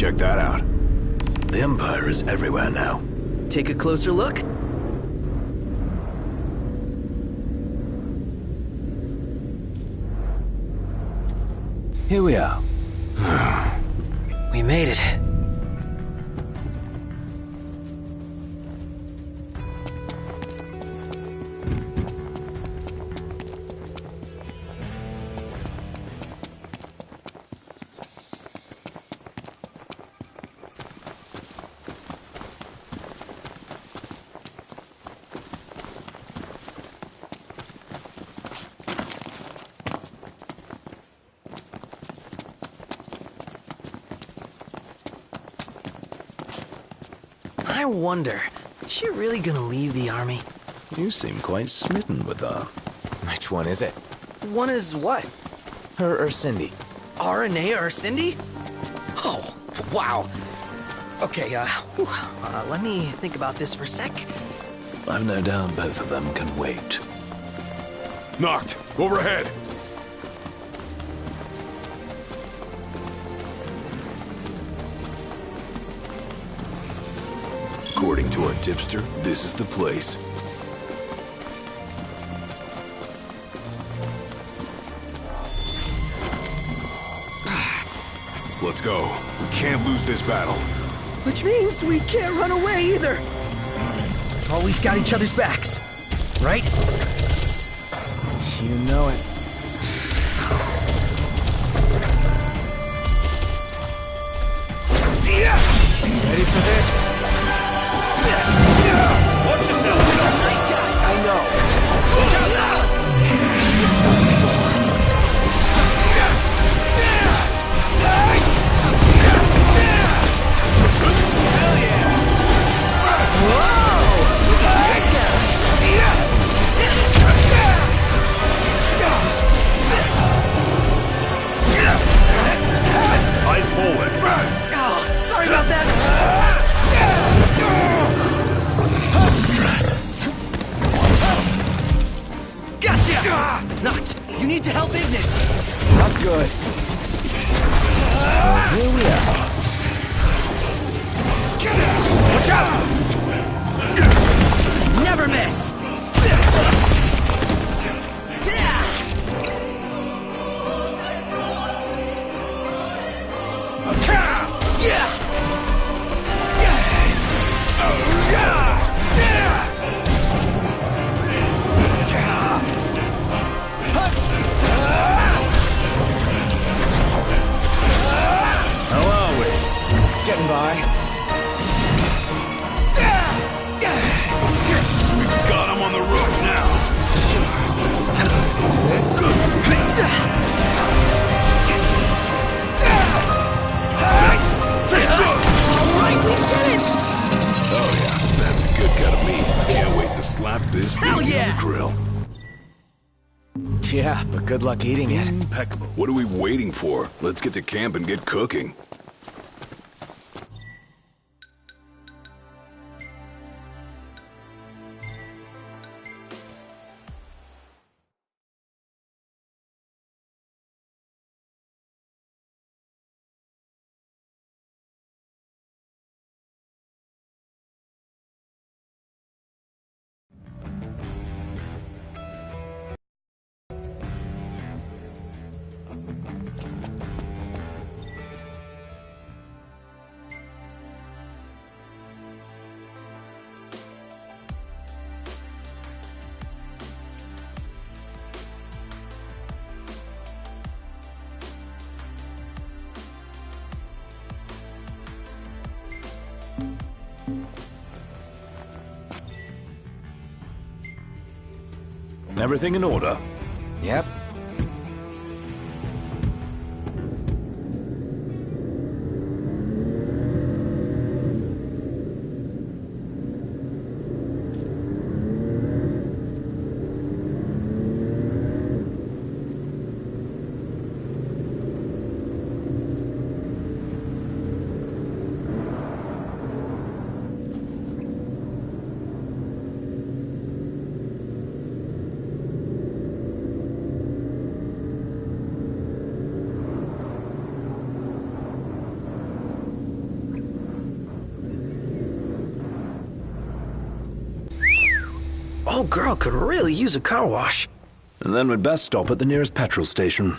Check that out. The Empire is everywhere now. Take a closer look. Here we are. We made it. I wonder, is she really gonna leave the army? You seem quite smitten with her. Which one is it? One is what? Her or Cindy? RNA or Cindy? Oh, wow. Okay, let me think about this for a sec. I've no doubt both of them can wait. Knocked. Overhead. According to our tipster, this is the place. Let's go. We can't lose this battle. Which means we can't run away either. Always got each other's backs, right? You know it. Ready for this? Watch yourself. Nice guy. I know. Eyes forward. Oh, sorry about that. Gotcha! Knocked. You need to help Ignis. Not good. Here we are. Watch out! Never miss. Getting by. Got him on the ropes now. Alright, we did it! Oh yeah, that's a good cut of meat. Can't wait to slap this Hell baby yeah! on the grill. Yeah, but good luck eating it. Impeccable. What are we waiting for? Let's get to camp and get cooking. Everything in order? Yep. little girl could really use a car wash. And then we'd best stop at the nearest petrol station.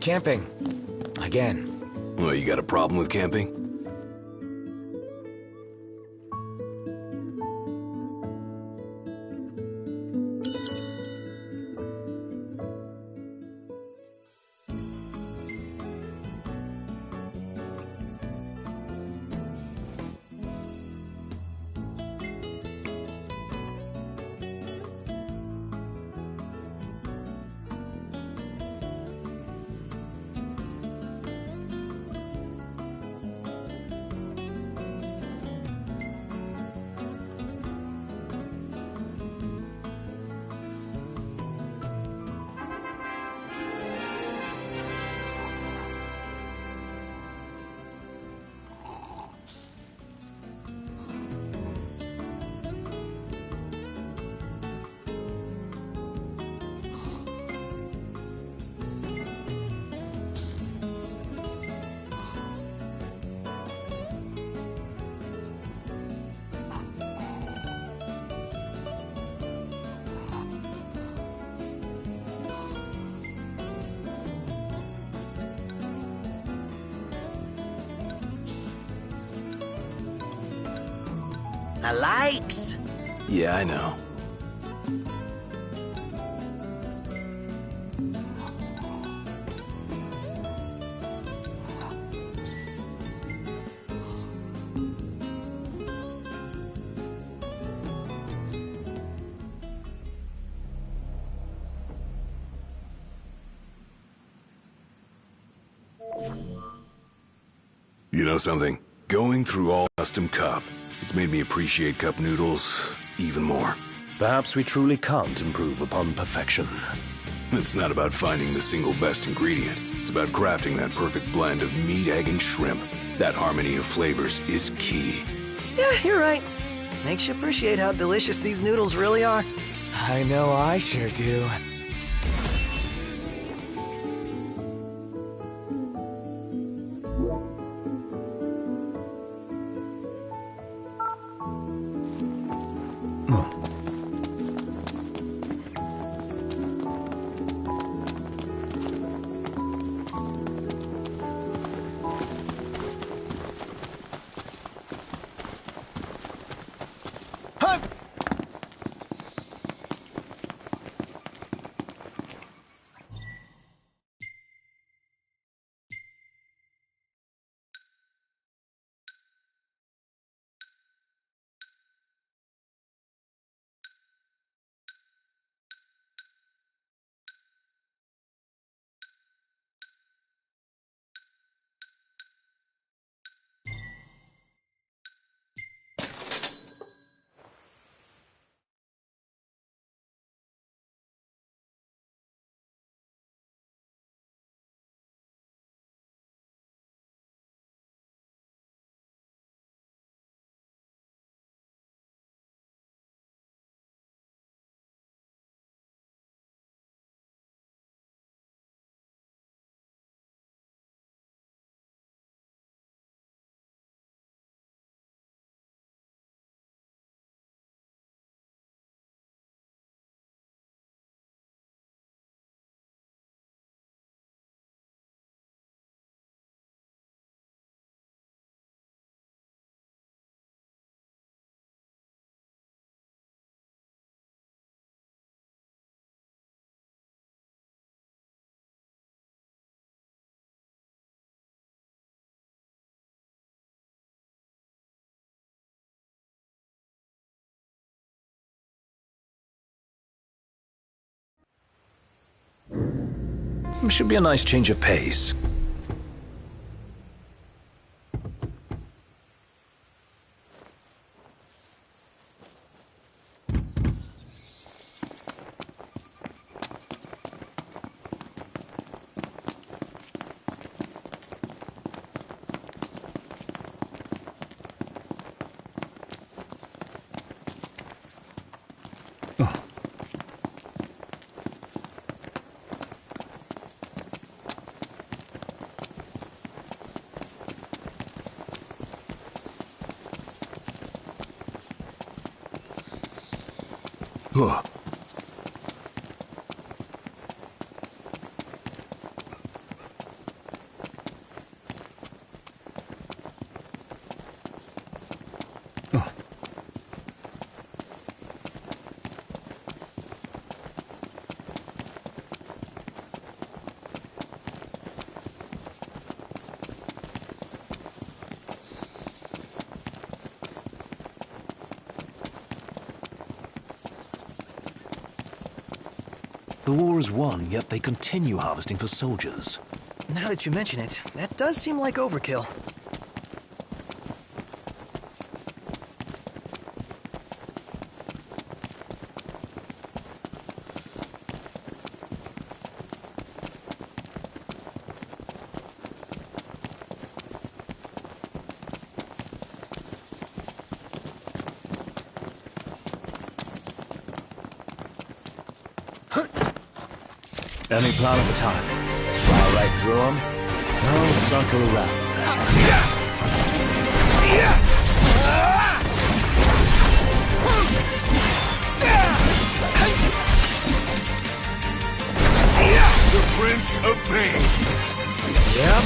Camping. Again. Well, you got a problem with camping? I likes. Yeah, I know. You know something? Going through all custom cup, it's made me appreciate cup noodles even more. Perhaps we truly can't improve upon perfection. It's not about finding the single best ingredient. It's about crafting that perfect blend of meat, egg, and shrimp. That harmony of flavors is key. Yeah, you're right. Makes you appreciate how delicious these noodles really are. I know I sure do. Should be a nice change of pace. Huh. The war is won, yet they continue harvesting for soldiers. Now that you mention it, that does seem like overkill. Any plan of attack? Fly right through them? No, circle around. The Prince of Pain. Yep.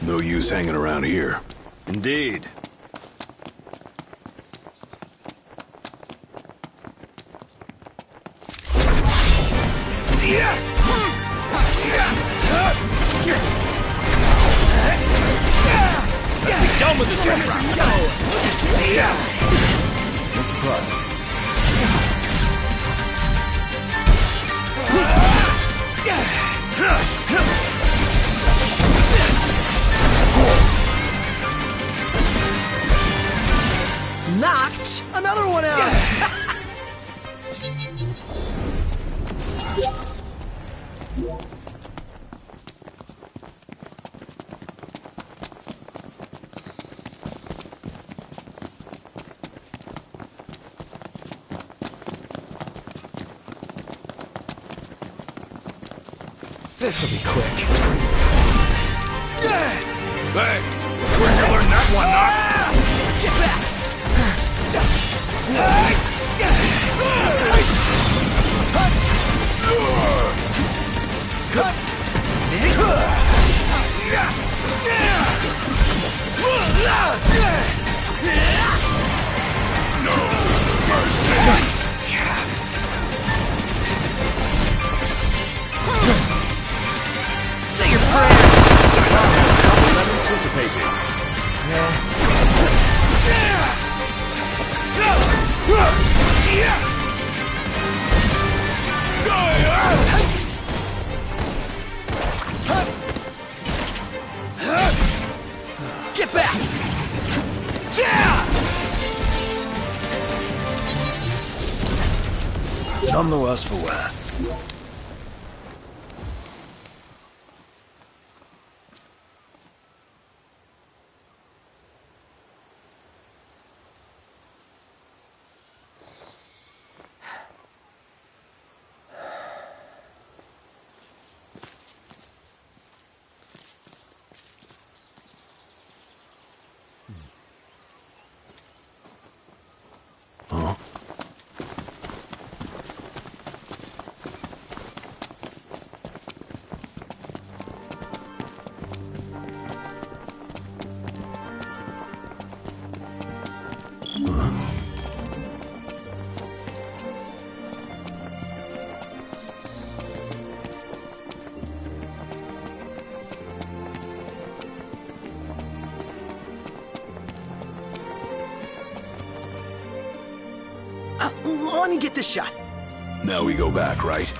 No use hanging around here. Indeed. Let's be done with this riffraff. No surprise. Knocked another one out! This'll be quick. Hey, where'd you learn that one, Knock? Get back! No mercy. Say your prayers! Unanticipated. Get back! None the worse for wear. Let me get this shot. Now we go back, right?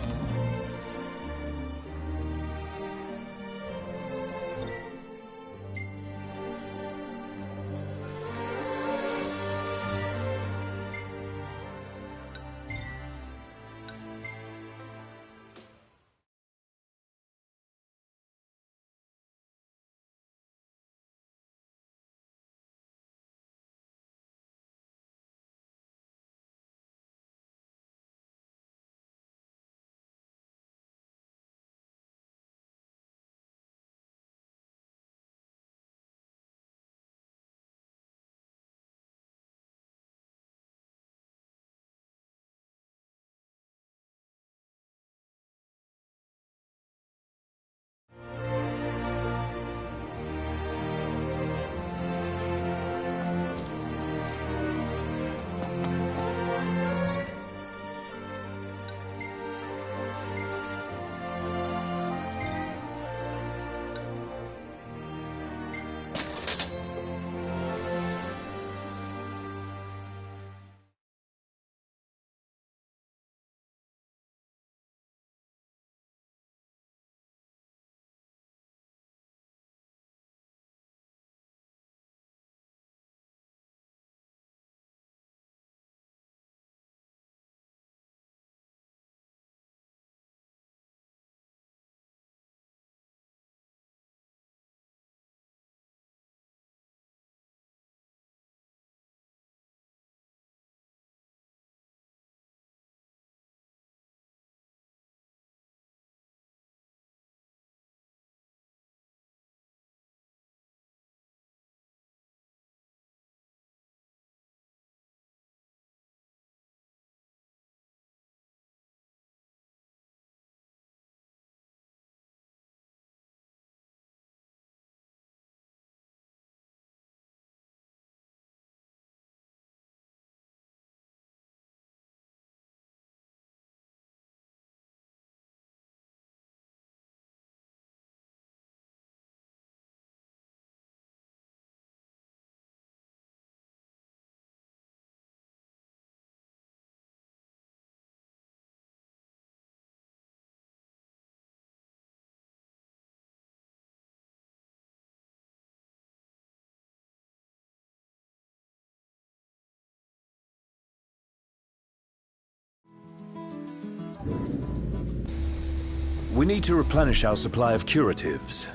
We need to replenish our supply of curatives.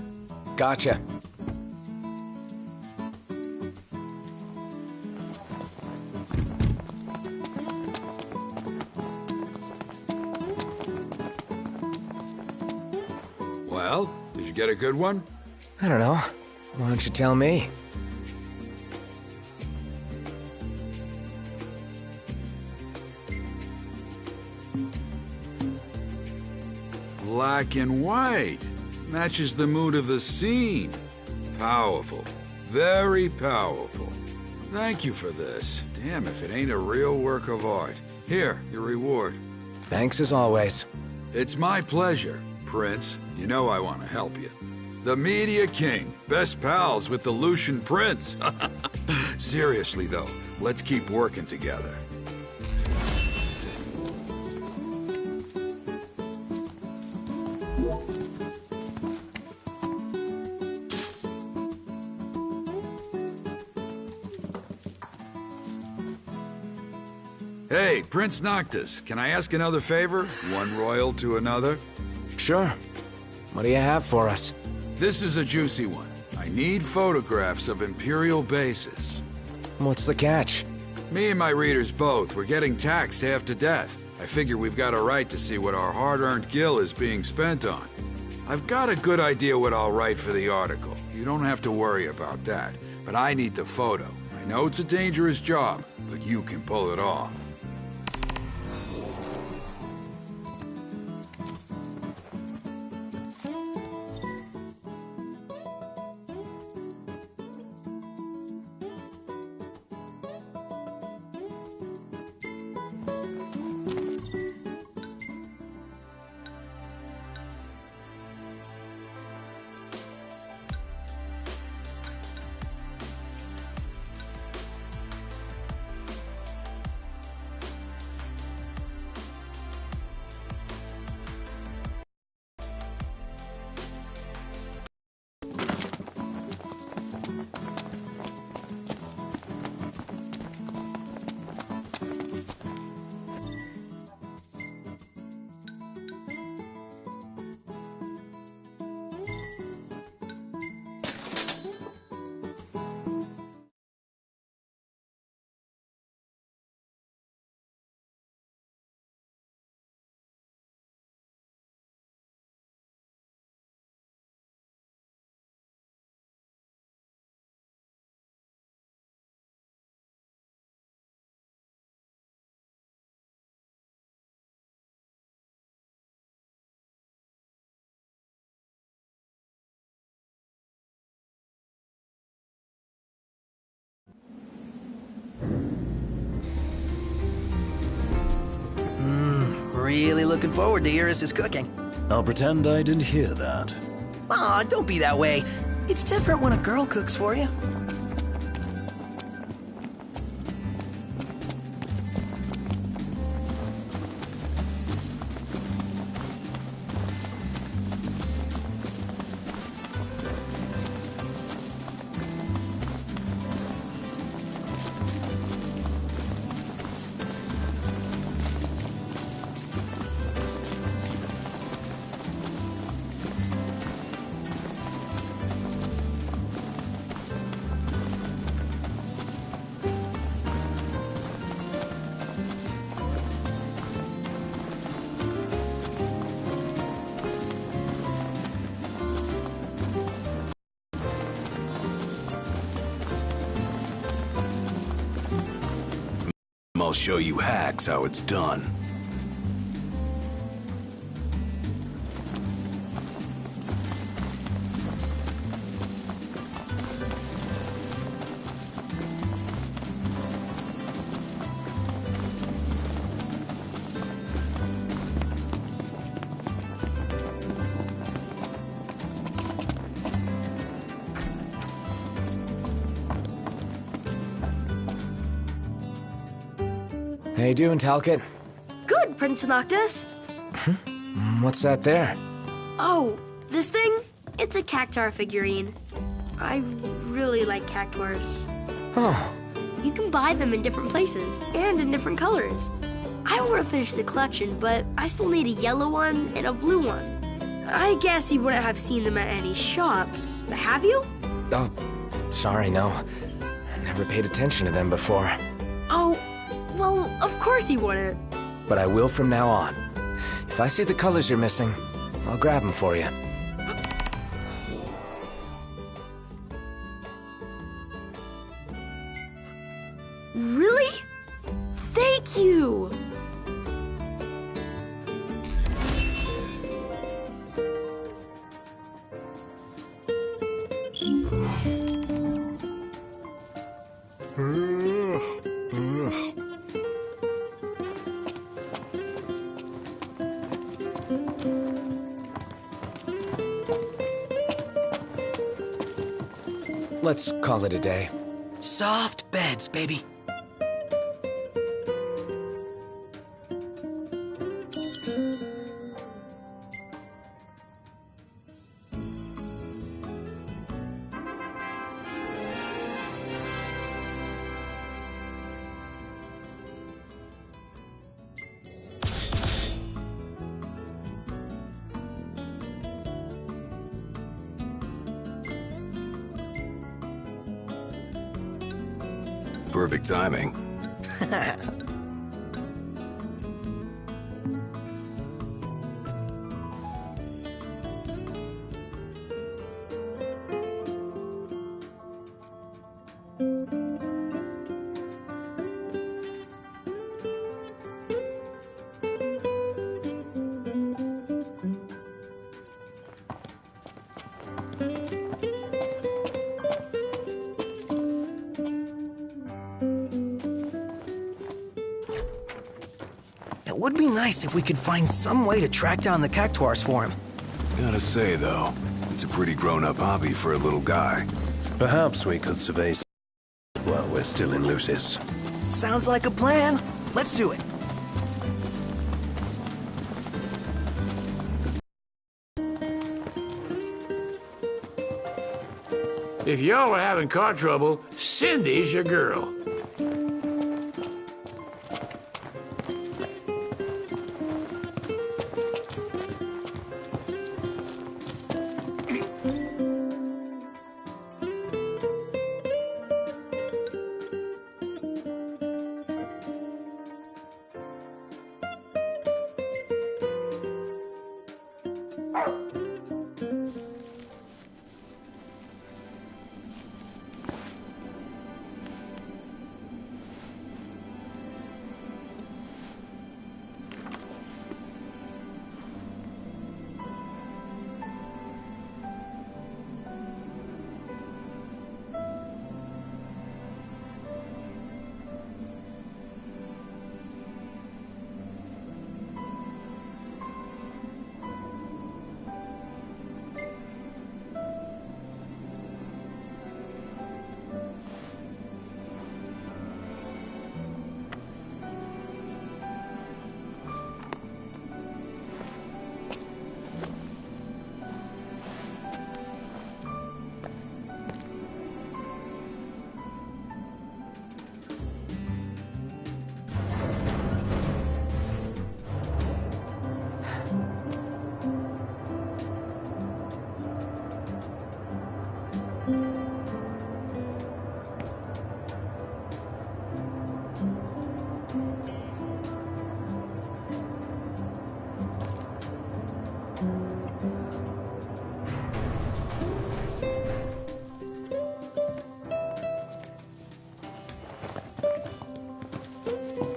Gotcha. Well, did you get a good one? I don't know. Why don't you tell me? Black and white. Matches the mood of the scene. Powerful. Very powerful. Thank you for this. Damn if it ain't a real work of art. Here, your reward. Thanks as always. It's my pleasure, Prince. You know I want to help you. The Media King. Best pals with the Lucian Prince. Seriously, though, let's keep working together. Hey, Prince Noctis, can I ask another favor? One royal to another? Sure. What do you have for us? This is a juicy one. I need photographs of Imperial bases. What's the catch? Me and my readers both, we're getting taxed half to death. I figure we've got a right to see what our hard-earned gil is being spent on. I've got a good idea what I'll write for the article. You don't have to worry about that. But I need the photo. I know it's a dangerous job, but you can pull it off. Really looking forward to Iris' cooking. I'll pretend I didn't hear that. Aw, don't be that way. It's different when a girl cooks for you. I'll show you hacks how it's done. How you doing, Talcott? Good, Prince Noctis. What's that there? Oh, this thing? It's a cactuar figurine. I really like cactuars. Oh, You can buy them in different places and in different colors. I want to finish the collection, but I still need a yellow one and a blue one. I guess you wouldn't have seen them at any shops, have you? Oh, sorry, no. I never paid attention to them before. Oh, well, of course you wouldn't. But I will from now on. If I see the colors you're missing, I'll grab them for you. Really? Thank you! Let's call it a day. Soft beds, baby. Perfect timing. It would be nice if we could find some way to track down the cactuars for him. Gotta say, though, it's a pretty grown-up hobby for a little guy. Perhaps we could survey while we're still in Lucis. Sounds like a plan. Let's do it. If y'all are having car trouble, Cindy's your girl.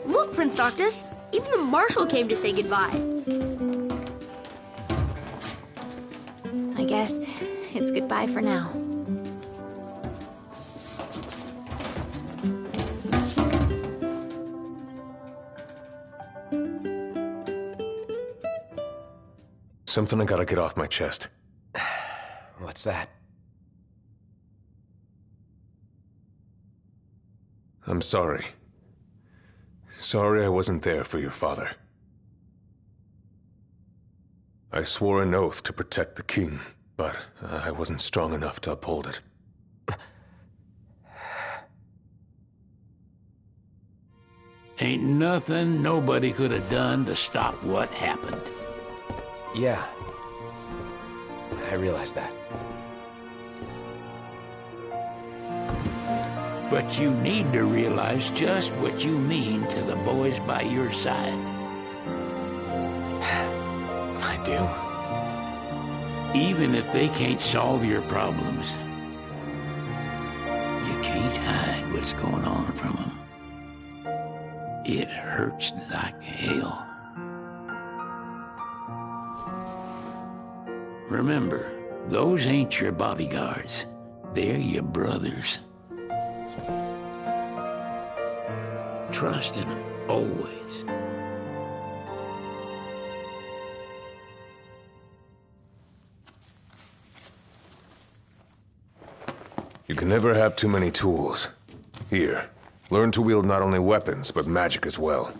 Look, Prince Noctis, even the marshal came to say goodbye. I guess it's goodbye for now. Something I gotta get off my chest. What's that? I'm sorry. Sorry I wasn't there for your father. I swore an oath to protect the king, but I wasn't strong enough to uphold it. Ain't nothing nobody could have done to stop what happened. Yeah. I realize that. But you need to realize just what you mean to the boys by your side. I do. Even if they can't solve your problems, you can't hide what's going on from them. It hurts like hell. Remember, those ain't your bodyguards. They're your brothers. Trust in them, always. You can never have too many tools. Here, learn to wield not only weapons, but magic as well.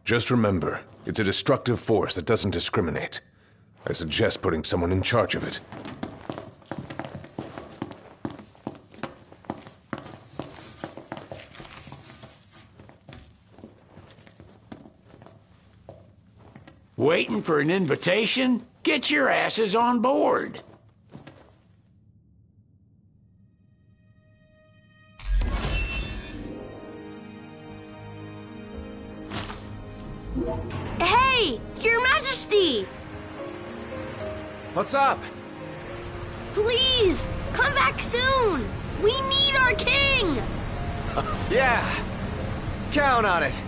Just remember, it's a destructive force that doesn't discriminate. I suggest putting someone in charge of it. Waiting for an invitation? Get your asses on board. Hey, Your Majesty! What's up? Please, come back soon! We need our king! Yeah, count on it.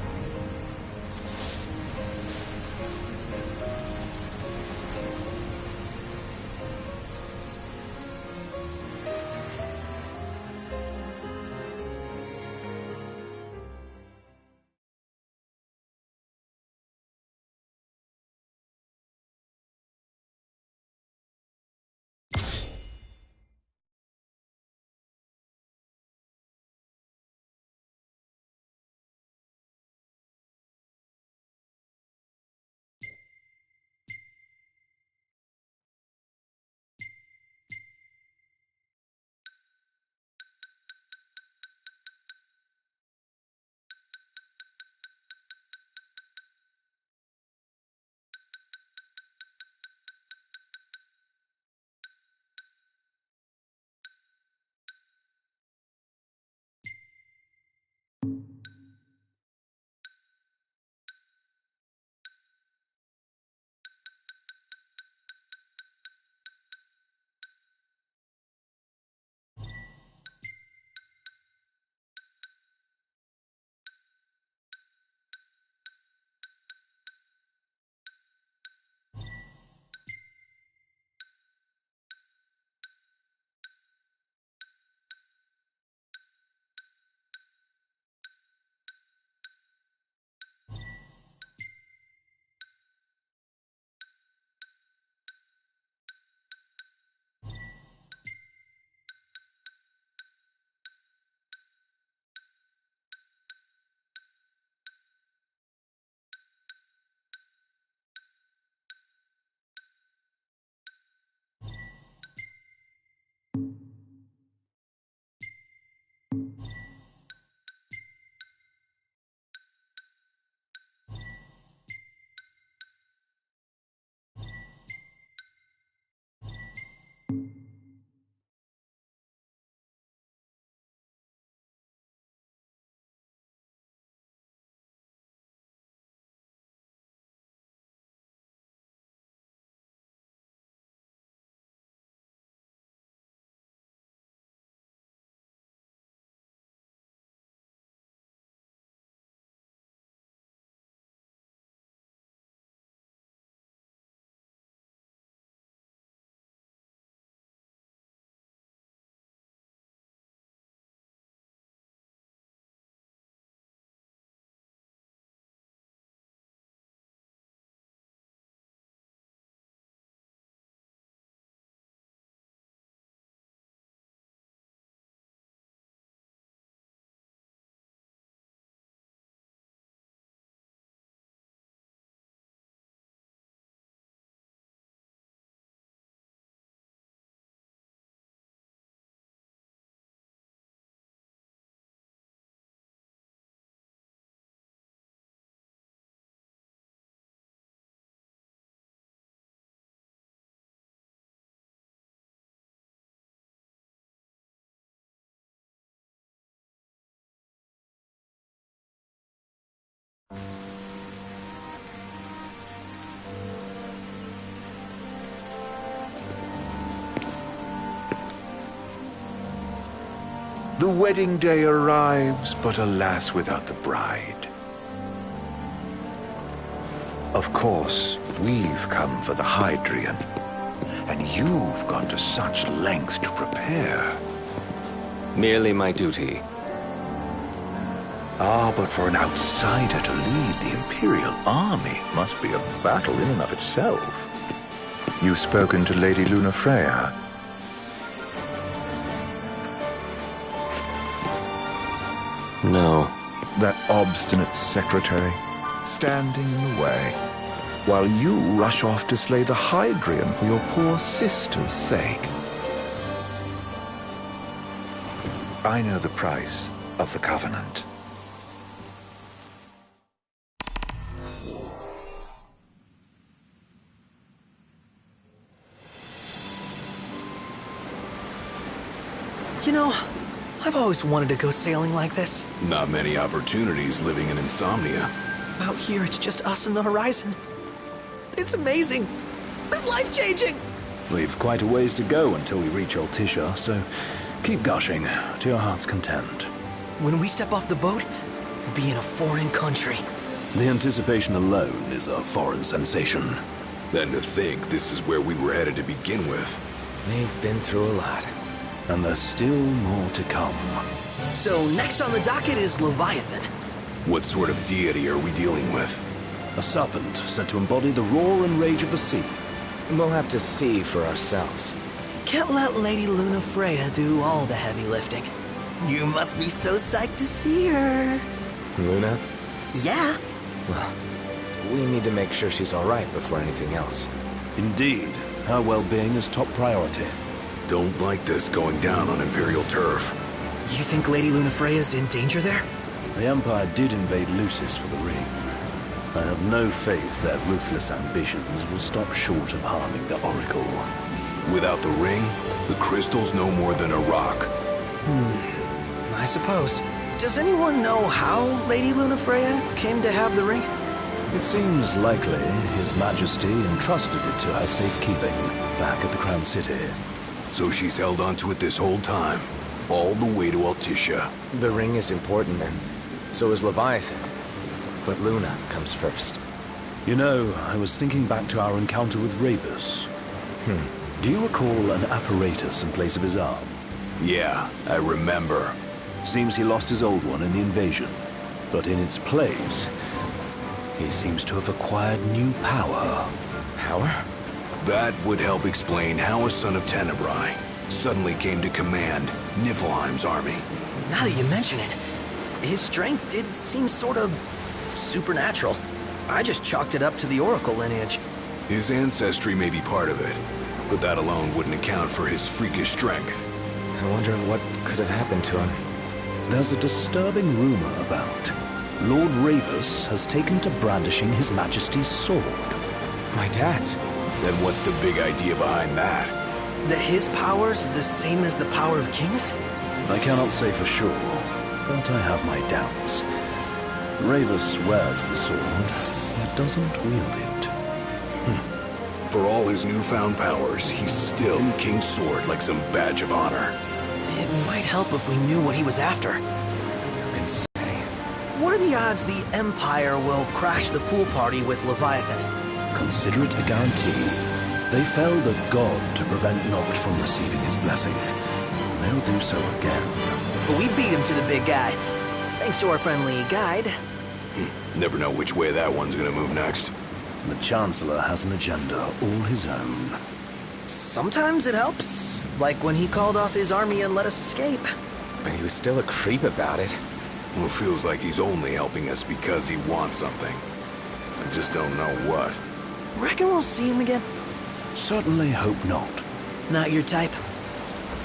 The wedding day arrives, but alas, without the bride. Of course, we've come for the Hydrian, and you've gone to such lengths to prepare. Merely my duty. Ah, but for an outsider to lead the Imperial army must be a battle in and of itself. You've spoken to Lady Lunafreya? No. That obstinate secretary, standing in the way, while you rush off to slay the Hydrian for your poor sister's sake. I know the price of the Covenant. You know, I've always wanted to go sailing like this. Not many opportunities living in Insomnia. Out here, it's just us and the horizon. It's amazing. It's life-changing. We've quite a ways to go until we reach Altisha, so keep gushing to your heart's content. When we step off the boat, we'll be in a foreign country. The anticipation alone is a foreign sensation. Then to think this is where we were headed to begin with. We've been through a lot. And there's still more to come. So next on the docket is Leviathan. What sort of deity are we dealing with? A serpent said to embody the roar and rage of the sea. We'll have to see for ourselves. Can't let Lady Lunafreya do all the heavy lifting. You must be so psyched to see her. Luna? Yeah. Well, we need to make sure she's all right before anything else. Indeed. Her well-being is top priority. Don't like this going down on Imperial turf. You think Lady Lunafreya's in danger there? The Empire did invade Lucis for the ring. I have no faith their ruthless ambitions will stop short of harming the Oracle. Without the ring, the crystal's no more than a rock. I suppose. Does anyone know how Lady Lunafreya came to have the ring? It seems likely His Majesty entrusted it to her safekeeping back at the Crown City. So she's held onto it this whole time, all the way to Altisha. The ring is important, and so is Leviathan. But Luna comes first. You know, I was thinking back to our encounter with Ravus. Do you recall an apparatus in place of his arm? Yeah, I remember. Seems he lost his old one in the invasion. But in its place, he seems to have acquired new power. Power? That would help explain how a son of Tenebrae suddenly came to command Niflheim's army. Now that you mention it, his strength did seem sort of supernatural. I just chalked it up to the Oracle lineage. His ancestry may be part of it, but that alone wouldn't account for his freakish strength. I wonder what could have happened to him. There's a disturbing rumor about Lord Ravus has taken to brandishing His Majesty's sword. My dad's. Then what's the big idea behind that? That his power's the same as the power of kings? I cannot say for sure, but I have my doubts. Ravus wears the sword, yet doesn't wield it. For all his newfound powers, he's still in the King's sword like some badge of honor. It might help if we knew what he was after. Who can say? What are the odds the Empire will crash the pool party with Leviathan? Consider it a guarantee. They felled a god to prevent Noct from receiving his blessing. They'll do so again. But we beat him to the big guy, thanks to our friendly guide. Never know which way that one's gonna move next. The Chancellor has an agenda all his own. Sometimes it helps, like when he called off his army and let us escape. But he was still a creep about it. Well, it feels like he's only helping us because he wants something. I just don't know what. Reckon we'll see him again? Certainly hope not. Not your type?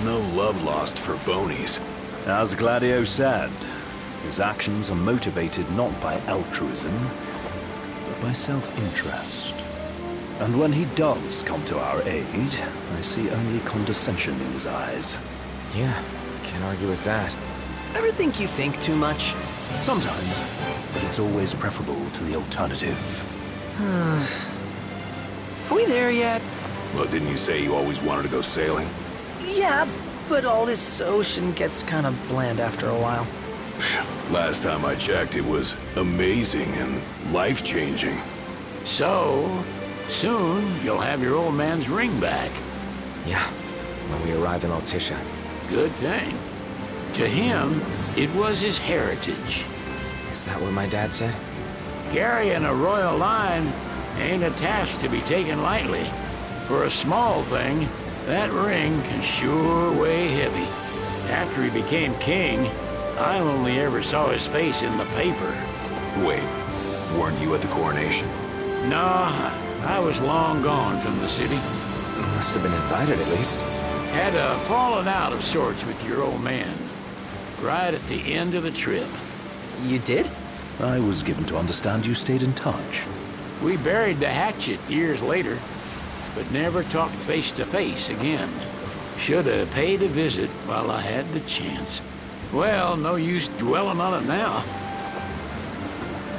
No love lost for Vonies. As Gladio said, his actions are motivated not by altruism, but by self-interest. And when he does come to our aid, I see only condescension in his eyes. Yeah, can't argue with that. Ever think you think too much? Sometimes, but it's always preferable to the alternative. Are we there yet? Well, didn't you say you always wanted to go sailing? Yeah, but all this ocean gets kind of bland after a while. Last time I checked, it was amazing and life-changing. So, soon you'll have your old man's ring back. Yeah, when we arrive in Altissia. Good thing. To him, it was his heritage. Is that what my dad said? Carrying a royal line ain't a task to be taken lightly. For a small thing, that ring can sure weigh heavy. After he became king, I only ever saw his face in the paper. Wait, weren't you at the coronation? No, I was long gone from the city. Must have been invited at least. Had a falling out of sorts with your old man. Right at the end of the trip. You did? I was given to understand you stayed in touch. We buried the hatchet years later, but never talked face to face again. Should have paid a visit while I had the chance. Well, no use dwelling on it now.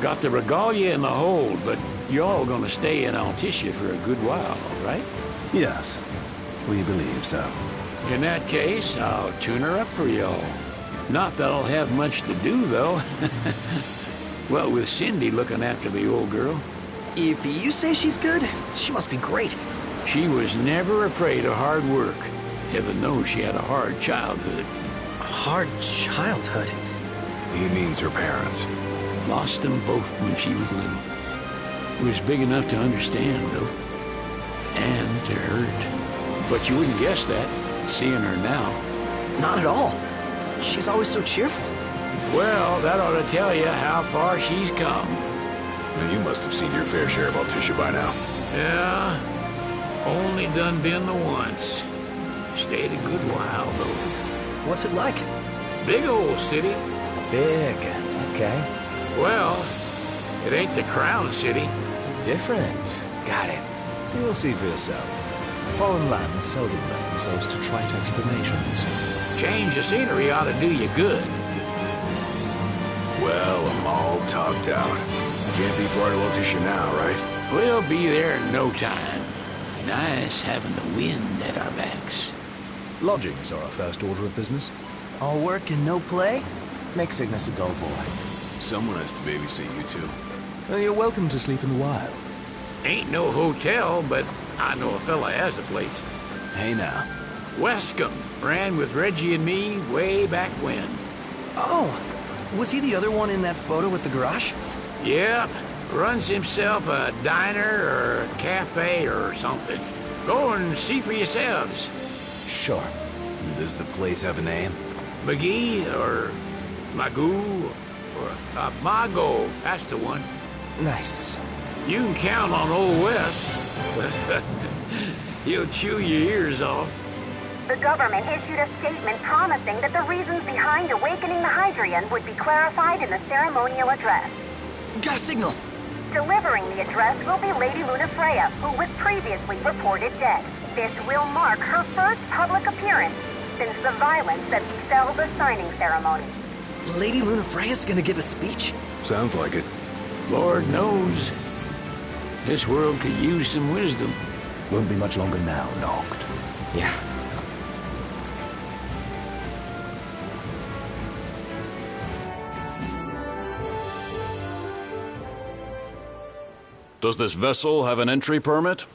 Got the regalia in the hold, but y'all gonna stay in Altissia for a good while, right? Yes, we believe so. In that case, I'll tune her up for y'all. Not that I'll have much to do, though. Well, with Cindy looking after the old girl. If you say she's good, she must be great. She was never afraid of hard work. Heaven knows she had a hard childhood. Hard childhood? He means her parents. Lost them both when she was little. Was big enough to understand, though. And to hurt. But you wouldn't guess that, seeing her now. Not at all. She's always so cheerful. Well, that ought to tell you how far she's come. And you must have seen your fair share of Altissia by now. Yeah, only done been the once. Stayed a good while, though. What's it like? Big old city. Big, okay. Well, it ain't the crown city. Different. Got it. You'll see for yourself. Foreign lands seldom lend themselves to trite explanations. Change of scenery ought to do you good. Well, I'm all talked out. Can't be far to Altissia now, right? We'll be there in no time. Nice having the wind at our backs. Lodgings are our first order of business. All work and no play? Make Cygnus a dull boy. Someone has to babysit you two. Well, you're welcome to sleep in the wild. Ain't no hotel, but I know a fella has a place. Hey now. Wescombe ran with Reggie and me way back when. Oh, was he the other one in that photo with the garage? Yep, runs himself a diner or a cafe or something. Go and see for yourselves. Sure. Does the place have a name? McGee or Magoo or Mago, that's the one. Nice. You can count on Old Wes. He'll chew your ears off. The government issued a statement promising that the reasons behind awakening the Hydrian would be clarified in the ceremonial address. Got a signal. Delivering the address will be Lady Luna Freya, who was previously reported dead. This will mark her first public appearance since the violence that befell the signing ceremony. Lady Luna Freya's gonna give a speech? Sounds like it. Lord knows. This world could use some wisdom. Won't be much longer now, Noct. Yeah. Does this vessel have an entry permit?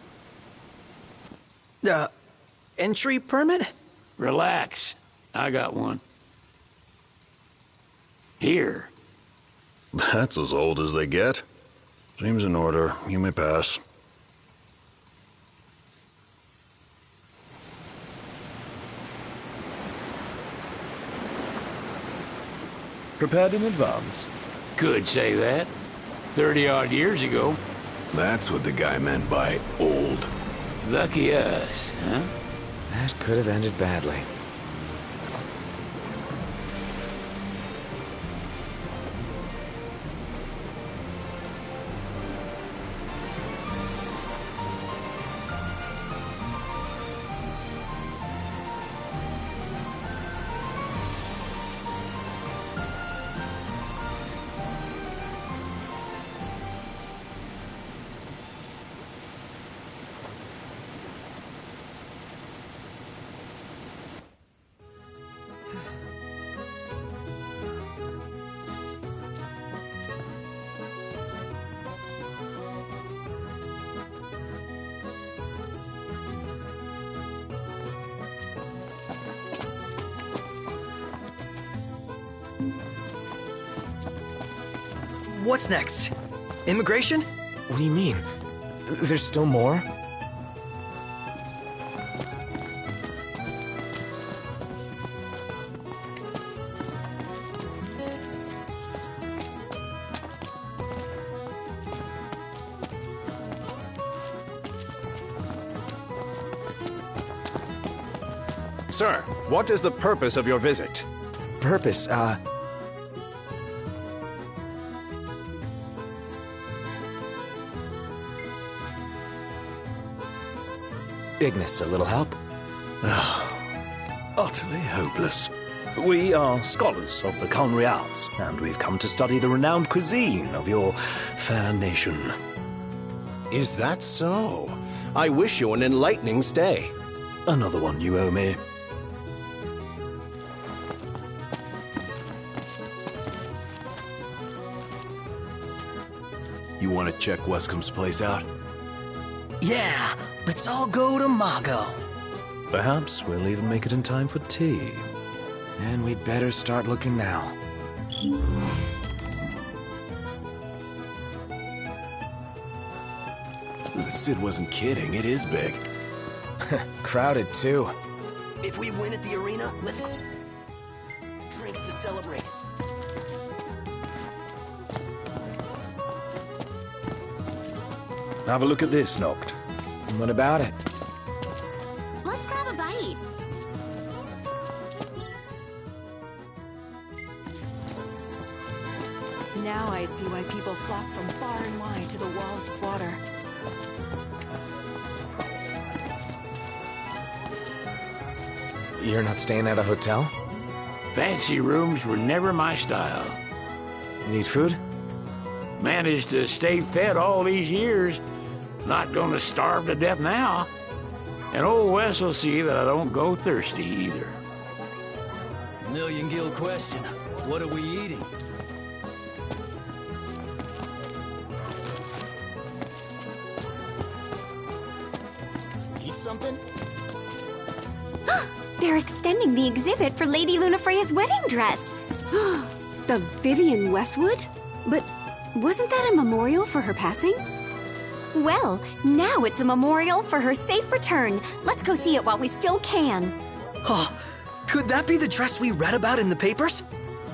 Entry permit? Relax. I got one. Here. That's as old as they get. Seems in order. You may pass. Prepared in advance? Could say that. 30-odd years ago. That's what the guy meant by old. Lucky us, huh? That could have ended badly. What's next? Immigration? What do you mean? There's still more? Sir, what is the purpose of your visit? Purpose, Ignis, a little help? Utterly hopeless. We are scholars of the culinary arts, and we've come to study the renowned cuisine of your fair nation. Is that so? I wish you an enlightening stay. Another one you owe me. You want to check Wescom's place out? Yeah, let's all go to Mago. Perhaps we'll even make it in time for tea. And we'd better start looking now. Sid wasn't kidding, it is big. Crowded, too. If we win at the arena, let's... Drinks to celebrate. Have a look at this, Noct. What about it? Let's grab a bite. Now I see why people flock from far and wide to the walls of water. You're not staying at a hotel? Fancy rooms were never my style. Need food? Managed to stay fed all these years. Not gonna starve to death now. And old Wes will see that I don't go thirsty either. Million-gill question. What are we eating? Eat something? They're extending the exhibit for Lady Lunafreya's wedding dress. The Vivian Westwood? But wasn't that a memorial for her passing? Well, now it's a memorial for her safe return. Let's go see it while we still can. Oh, could that be the dress we read about in the papers?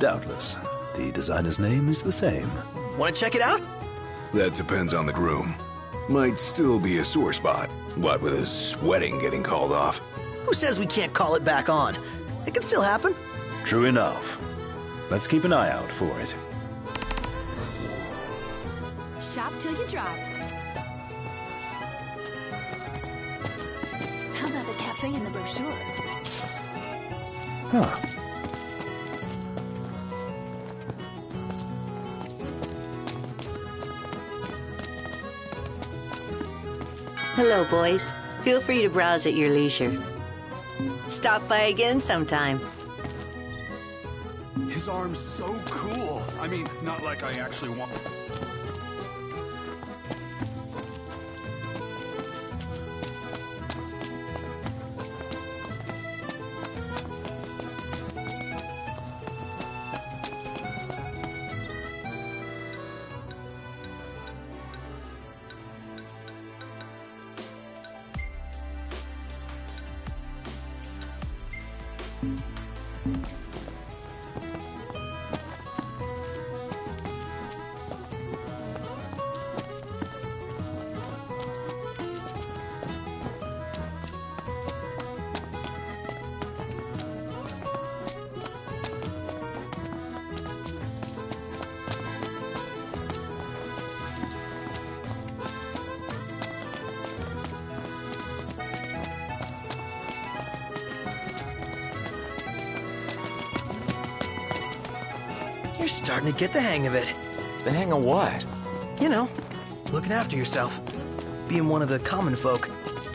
Doubtless. The designer's name is the same. Want to check it out? That depends on the groom. Might still be a sore spot, what with his wedding getting called off. Who says we can't call it back on? It can still happen. True enough. Let's keep an eye out for it. Shop till you drop. How about the cafe in the brochure? Huh. Hello, boys. Feel free to browse at your leisure. Stop by again sometime. His arm's so cool. I mean, not like I actually want... You're starting to get the hang of it. The hang of what? You know, looking after yourself. Being one of the common folk.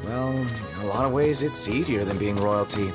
Well, in a lot of ways, it's easier than being royalty.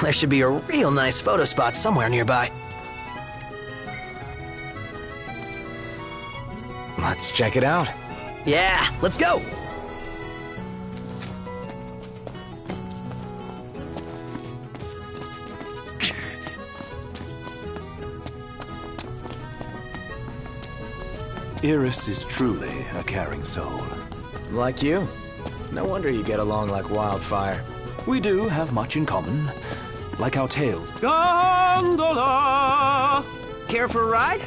There should be a real nice photo spot somewhere nearby. Let's check it out. Yeah, let's go! Iris is truly a caring soul. Like you. No wonder you get along like wildfire. We do have much in common, like our tale. Gondola! Care for a ride?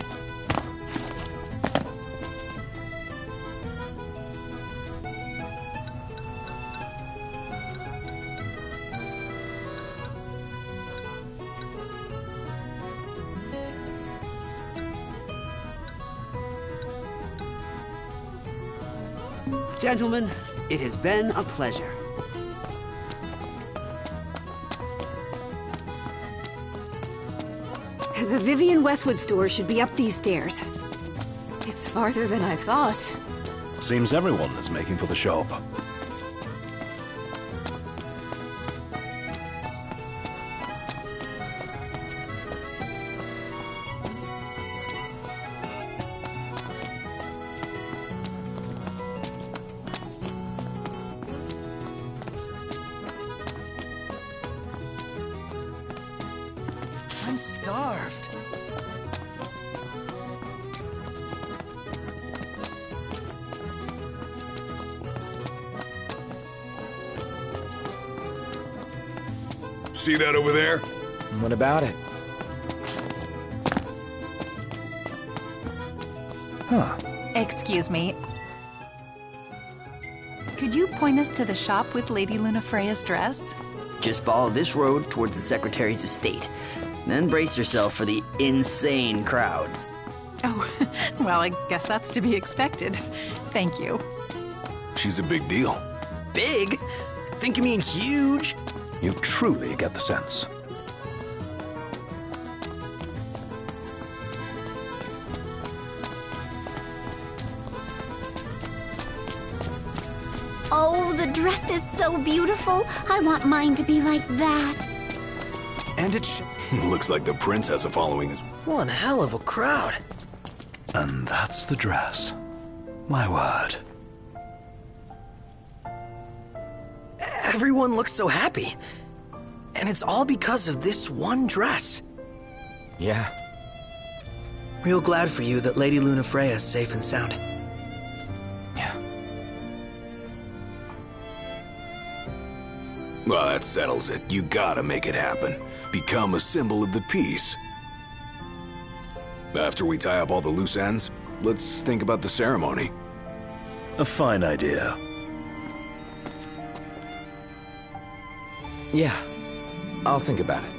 Gentlemen, it has been a pleasure. The Vivian Westwood store should be up these stairs. It's farther than I thought. Seems everyone is making for the shop. I'm starved. See that over there? What about it? Huh. Excuse me. Could you point us to the shop with Lady Lunafreya's dress? Just follow this road towards the Secretary's estate. Then brace yourself for the insane crowds. Oh, well, I guess that's to be expected. Thank you. She's a big deal. Big? Think you mean huge? You truly get the sense. Oh, the dress is so beautiful. I want mine to be like that. And it's... Looks like the prince has a following. One hell of a crowd. And that's the dress. My word. Everyone looks so happy. And it's all because of this one dress. Yeah. Real glad for you that Lady Lunafreya is safe and sound. Well, that settles it. You gotta make it happen. Become a symbol of the peace. After we tie up all the loose ends, let's think about the ceremony. A fine idea. Yeah. I'll think about it.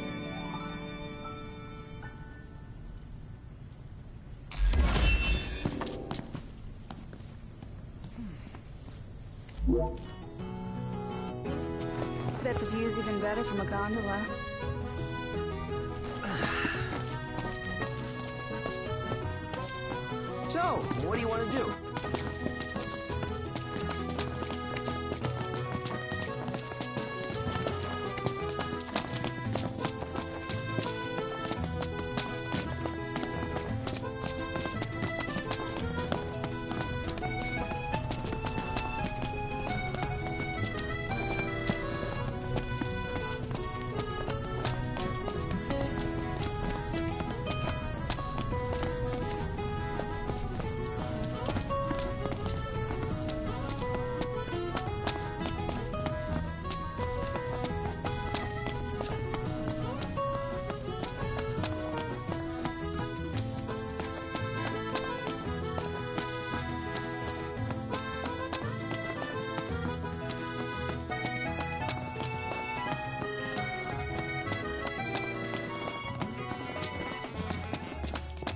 Bet the view's even better from a gondola. So, what do you want to do?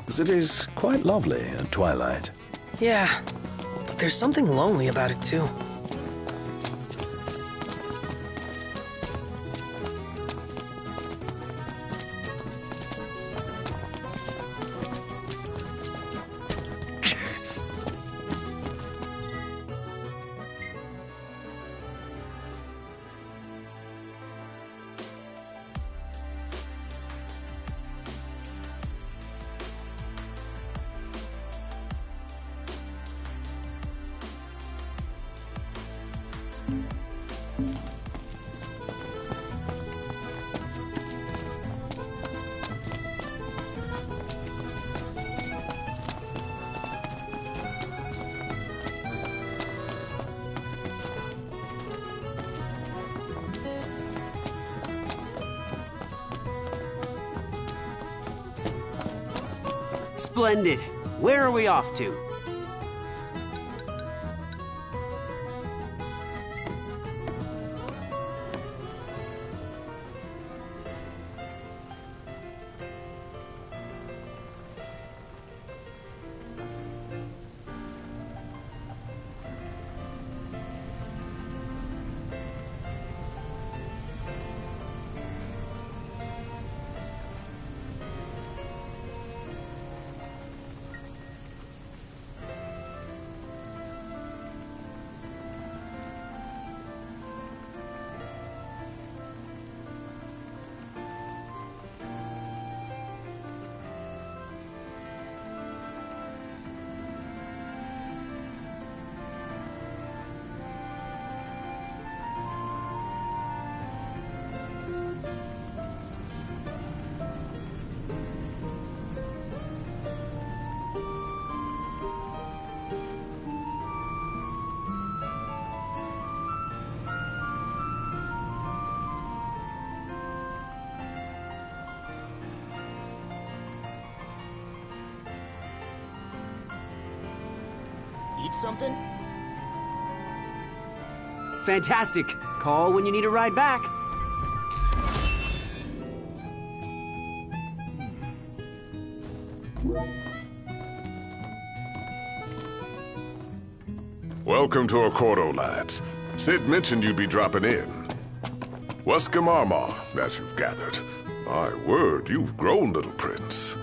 The city's quite lovely at twilight. Yeah, but there's something lonely about it too. Splendid. Where are we off to? Eat something? Fantastic. Call when you need a ride back. Welcome to Accordo, lads. Sid mentioned you'd be dropping in. Weskamarma, as you've gathered. My word, you've grown, little prince.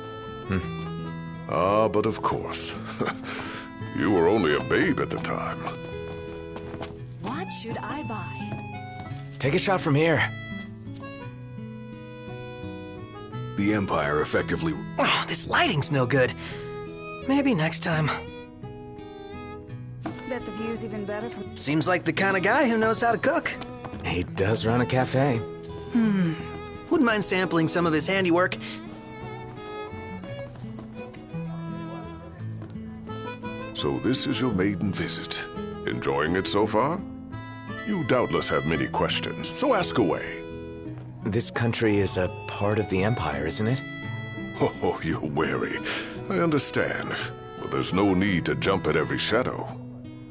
Ah, but of course. You were only a babe at the time. What should I buy? Take a shot from here. The Empire effectively... Oh, this lighting's no good. Maybe next time. Bet the view's even better from... Seems like the kind of guy who knows how to cook. He does run a cafe. Wouldn't mind sampling some of his handiwork. So this is your maiden visit. Enjoying it so far? You doubtless have many questions, so ask away. This country is a part of the Empire, isn't it? Oh, you're wary. I understand. But there's no need to jump at every shadow.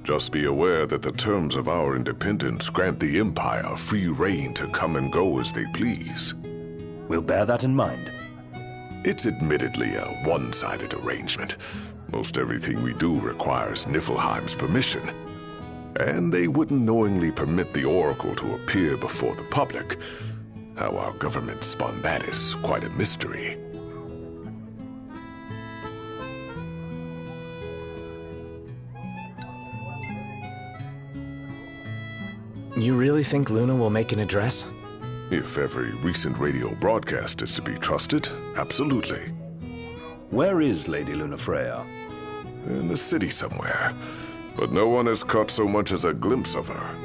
Just be aware that the terms of our independence grant the Empire free reign to come and go as they please. We'll bear that in mind. It's admittedly a one-sided arrangement. Most everything we do requires Niflheim's permission. And they wouldn't knowingly permit the Oracle to appear before the public. How our government spun that is quite a mystery. You really think Luna will make an address? If every recent radio broadcast is to be trusted, absolutely. Where is Lady Lunafreya? In the city somewhere. But no one has caught so much as a glimpse of her.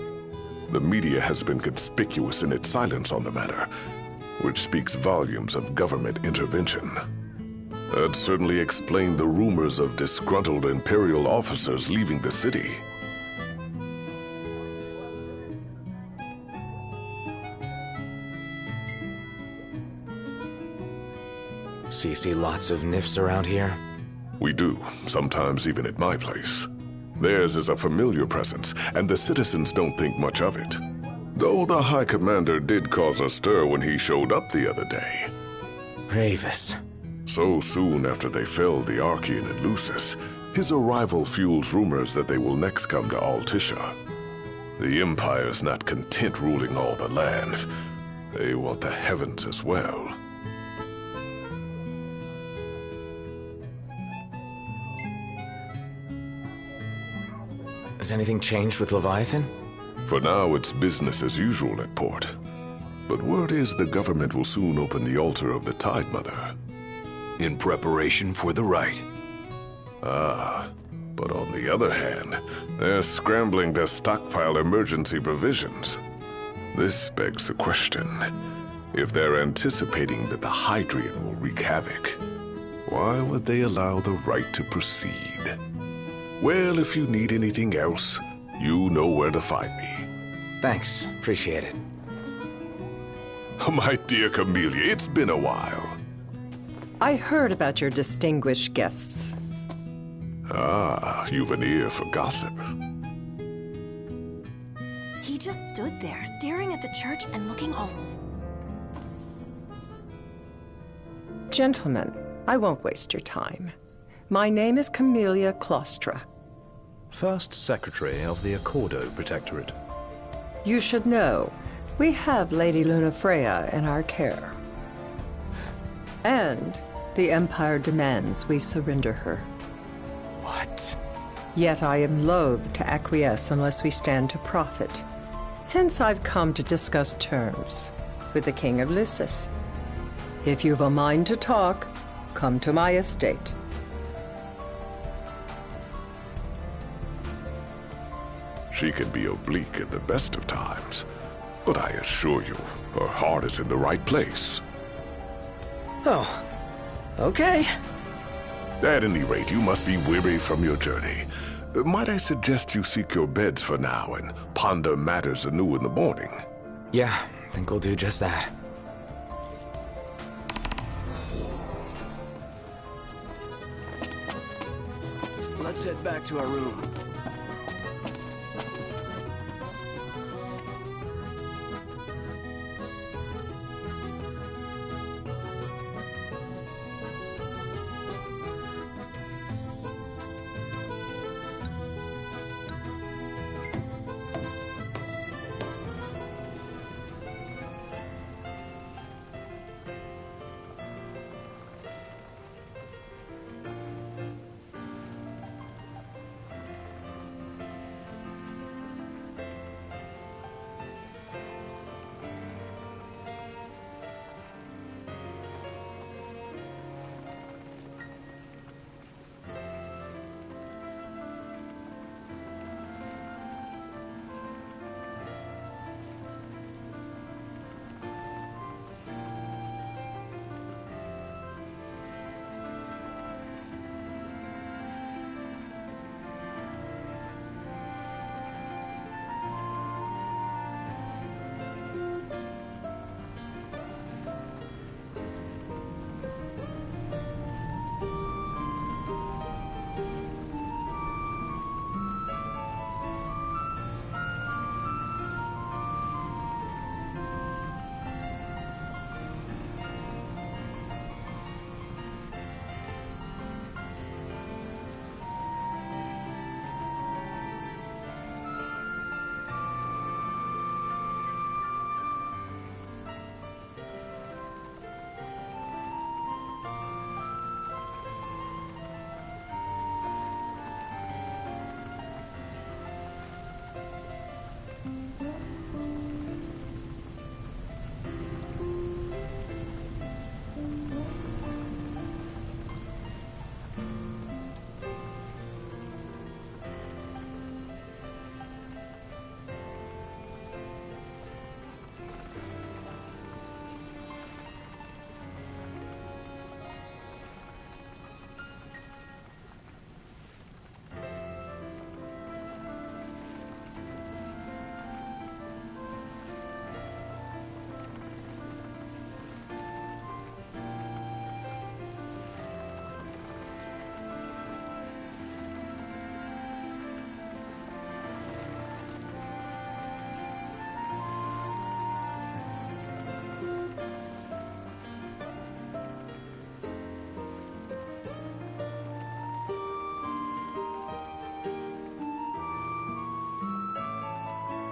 The media has been conspicuous in its silence on the matter, which speaks volumes of government intervention. That certainly explained the rumors of disgruntled Imperial officers leaving the city. So you see lots of Nifs around here? We do, sometimes even at my place. Theirs is a familiar presence, and the citizens don't think much of it. Though the High Commander did cause a stir when he showed up the other day. Ravis. So soon after they felled the Archean and Lucis, his arrival fuels rumors that they will next come to Altisha. The Empire's not content ruling all the land. They want the heavens as well. Has anything changed with Leviathan? For now, it's business as usual at port. But word is the government will soon open the altar of the Tide Mother. In preparation for the rite. Ah, but on the other hand, they're scrambling to stockpile emergency provisions. This begs the question. If they're anticipating that the Hydrian will wreak havoc, why would they allow the right to proceed? Well, if you need anything else, you know where to find me. Thanks. Appreciate it. My dear Camellia, it's been a while. I heard about your distinguished guests. Ah, you've an ear for gossip. He just stood there, staring at the church and looking all... Gentlemen, I won't waste your time. My name is Camellia Claustra. First Secretary of the Accordo Protectorate. You should know, we have Lady Lunafreya in our care. And the Empire demands we surrender her. What? Yet I am loath to acquiesce unless we stand to profit. Hence I've come to discuss terms with the King of Lucis. If you've a mind to talk, come to my estate. She can be oblique at the best of times, but I assure you, her heart is in the right place. Oh, okay. At any rate, you must be weary from your journey. Might I suggest you seek your beds for now and ponder matters anew in the morning? Yeah, I think we'll do just that. Let's head back to our room.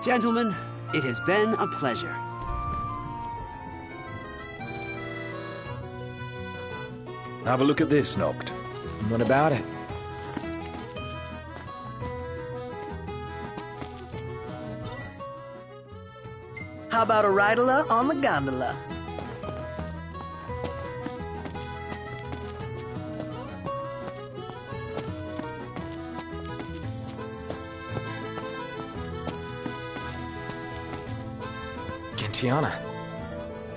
Gentlemen, it has been a pleasure. Have a look at this, Noct. What about it? How about a ridola on the gondola? Gentiana.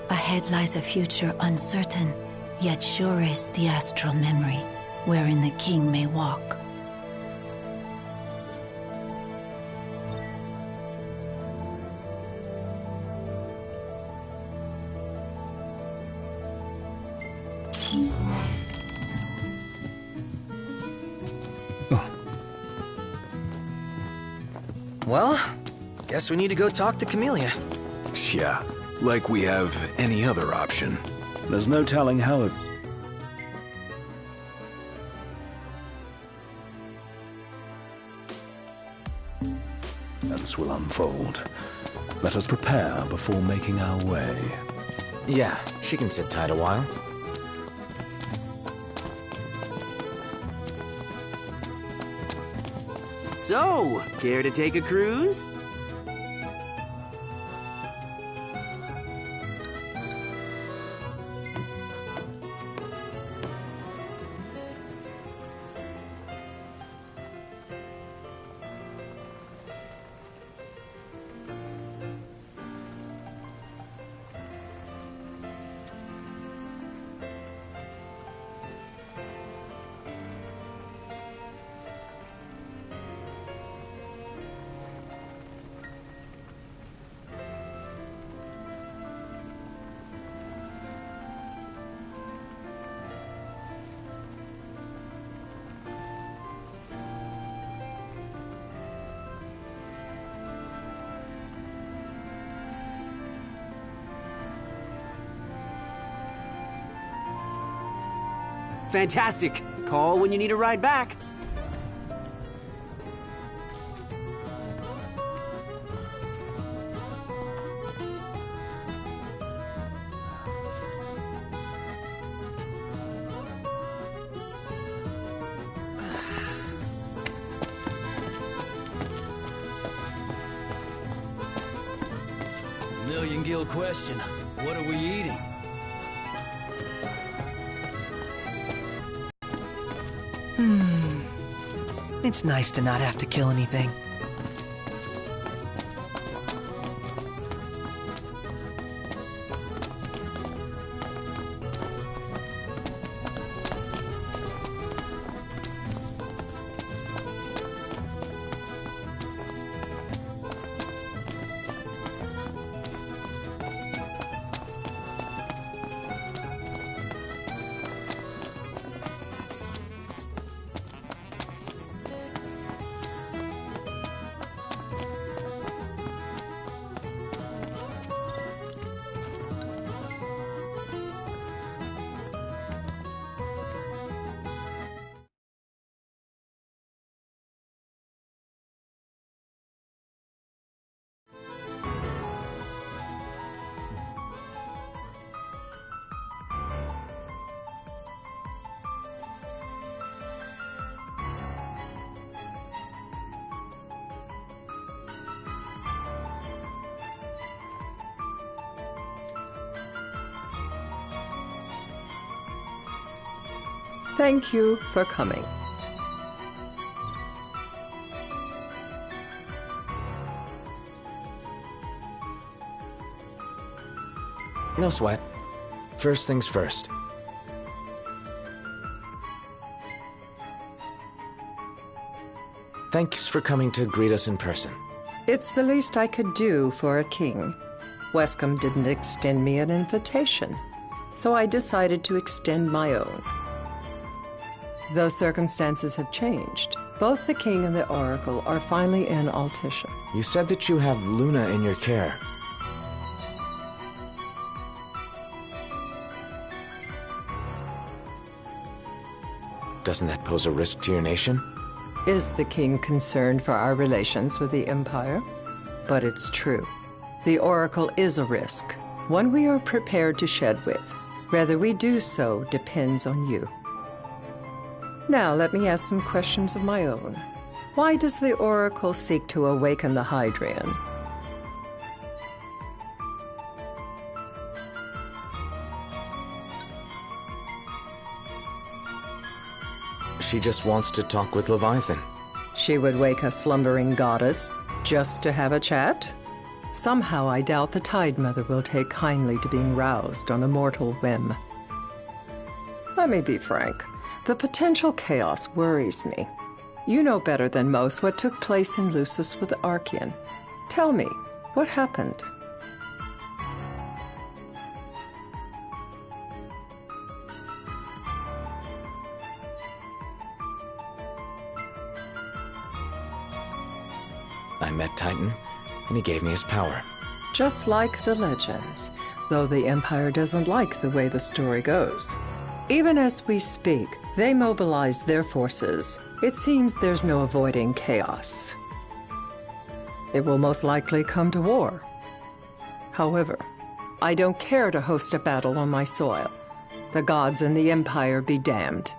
Ahead lies a future uncertain, yet sure is the astral memory, wherein the king may walk. Well, guess we need to go talk to Camellia. Yeah, like we have any other option. There's no telling how events will unfold. Let us prepare before making our way. Yeah, she can sit tight a while. So, care to take a cruise? Fantastic! Call when you need a ride back. Million Gill question. What are we eating? It's nice to not have to kill anything. Thank you for coming. No sweat. First things first. Thanks for coming to greet us in person. It's the least I could do for a king. Wescombe didn't extend me an invitation, so I decided to extend my own. Though circumstances have changed, both the king and the oracle are finally in Altissia. You said that you have Luna in your care. Doesn't that pose a risk to your nation? Is the king concerned for our relations with the Empire? But it's true. The oracle is a risk, one we are prepared to shed with. Whether we do so depends on you. Now let me ask some questions of my own. Why does the oracle seek to awaken the Hydrian? She just wants to talk with Leviathan. She would wake a slumbering goddess just to have a chat? Somehow I doubt the Tide Mother will take kindly to being roused on a mortal whim. Let me be frank. The potential chaos worries me. You know better than most what took place in Lucis with Archean. Tell me, what happened? I met Titan, and he gave me his power. Just like the legends, though the Empire doesn't like the way the story goes. Even as we speak, they mobilize their forces. It seems there's no avoiding chaos. It will most likely come to war. However, I don't care to host a battle on my soil. The gods and the Empire be damned.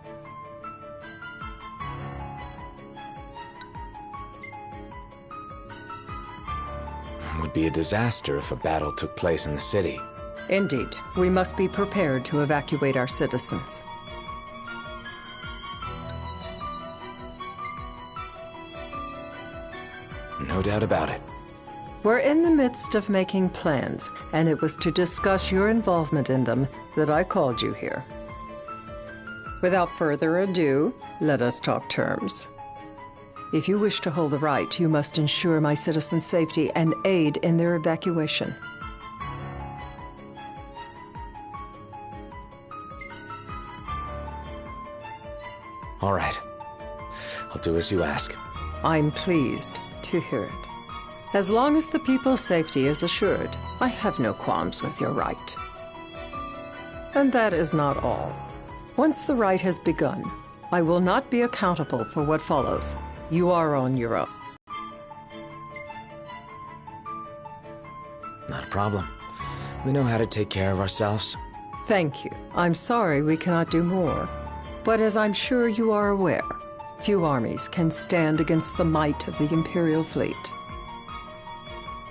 It would be a disaster if a battle took place in the city. Indeed, we must be prepared to evacuate our citizens. No doubt about it. We're in the midst of making plans, and it was to discuss your involvement in them that I called you here. Without further ado, let us talk terms. If you wish to hold the right, you must ensure my citizens' safety and aid in their evacuation. All right. I'll do as you ask. I'm pleased to hear it. As long as the people's safety is assured, I have no qualms with your right. And that is not all. Once the rite has begun, I will not be accountable for what follows. You are on your own. Not a problem. We know how to take care of ourselves. Thank you. I'm sorry we cannot do more. But as I'm sure you are aware, few armies can stand against the might of the Imperial fleet.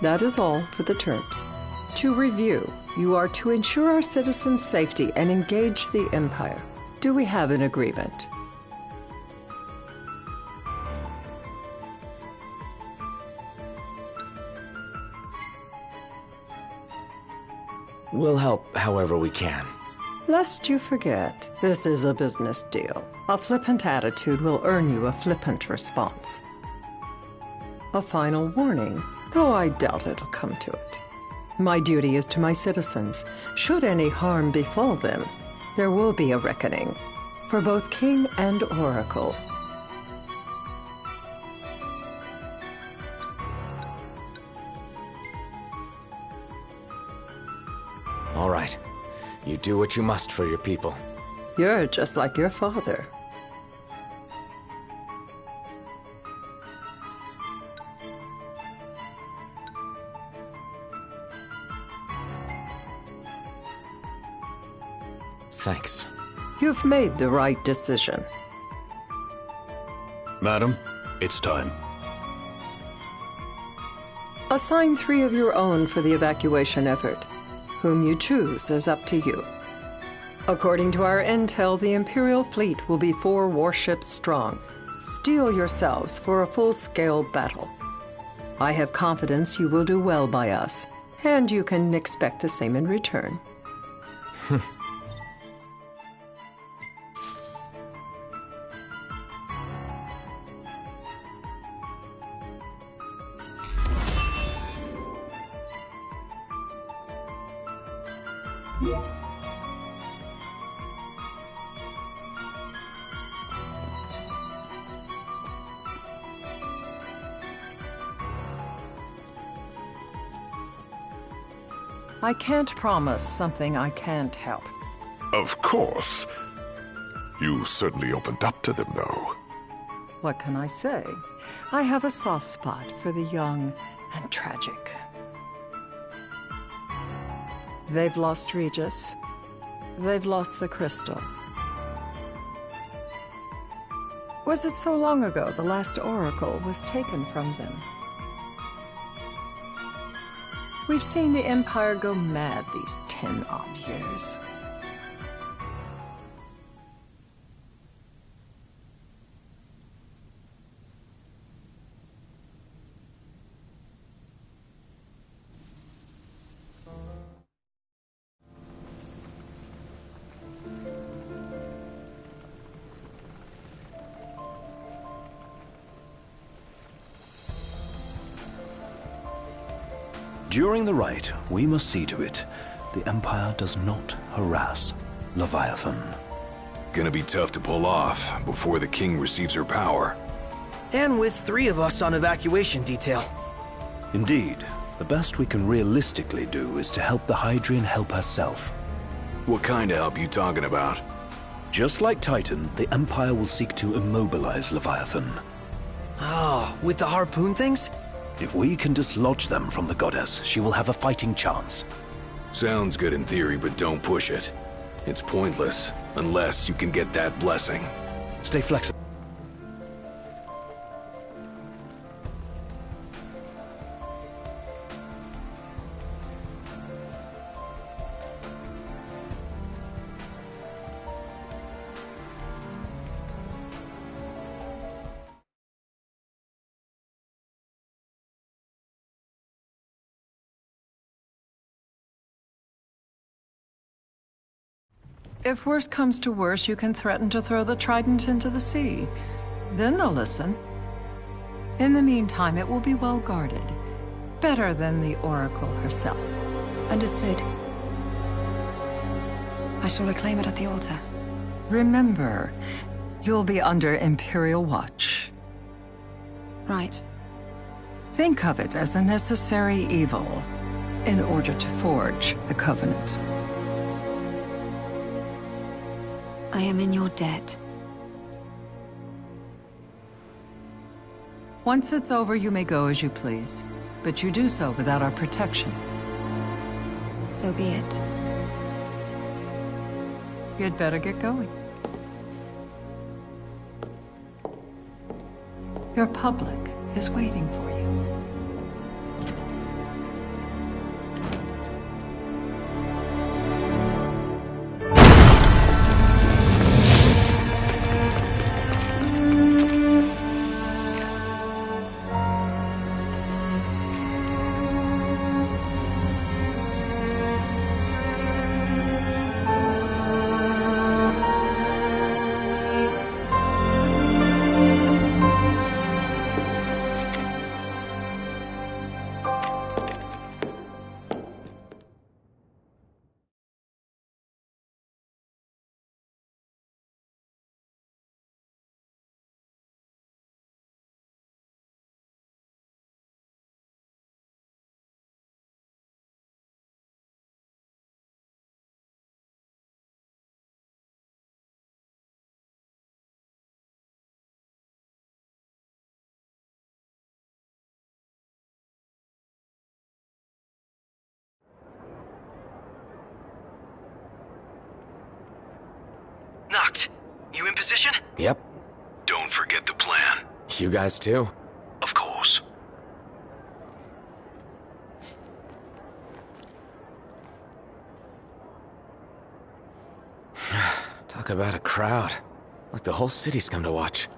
That is all for the terms. To review, you are to ensure our citizens' safety and engage the Empire. Do we have an agreement? We'll help however we can. Lest you forget, this is a business deal. A flippant attitude will earn you a flippant response. A final warning, though I doubt it'll come to it. My duty is to my citizens. Should any harm befall them, there will be a reckoning, for both King and Oracle. All right. You do what you must for your people. You're just like your father. Thanks. You've made the right decision. Madam, it's time. Assign 3 of your own for the evacuation effort. Whom you choose is up to you. According to our intel, the Imperial fleet will be 4 warships strong. Steel yourselves for a full-scale battle. I have confidence you will do well by us, and you can expect the same in return. I can't promise something I can't help. Of course. You certainly opened up to them, though. What can I say? I have a soft spot for the young and tragic. They've lost Regis. They've lost the crystal. Was it so long ago the last oracle was taken from them? We've seen the Empire go mad these 10-odd years. During the rite, we must see to it the Empire does not harass Leviathan. Gonna be tough to pull off before the king receives her power. And with 3 of us on evacuation detail. Indeed, the best we can realistically do is to help the Hydrian help herself. What kind of help you talking about? Just like Titan, the Empire will seek to immobilize Leviathan. Oh, with the harpoon things? If we can dislodge them from the goddess, she will have a fighting chance. Sounds good in theory, but don't push it. It's pointless, unless you can get that blessing. Stay flexible. If worse comes to worse, you can threaten to throw the trident into the sea. Then they'll listen. In the meantime, it will be well guarded. Better than the Oracle herself. Understood. I shall reclaim it at the altar. Remember, you'll be under Imperial watch. Right. Think of it as a necessary evil in order to forge the Covenant. I am in your debt. Once it's over, you may go as you please, but you do so without our protection. So be it. You'd better get going. Your public is waiting for you. Knocked. You in position? Yep. Don't forget the plan. You guys too? Of course. Talk about a crowd. Like the whole city's come to watch.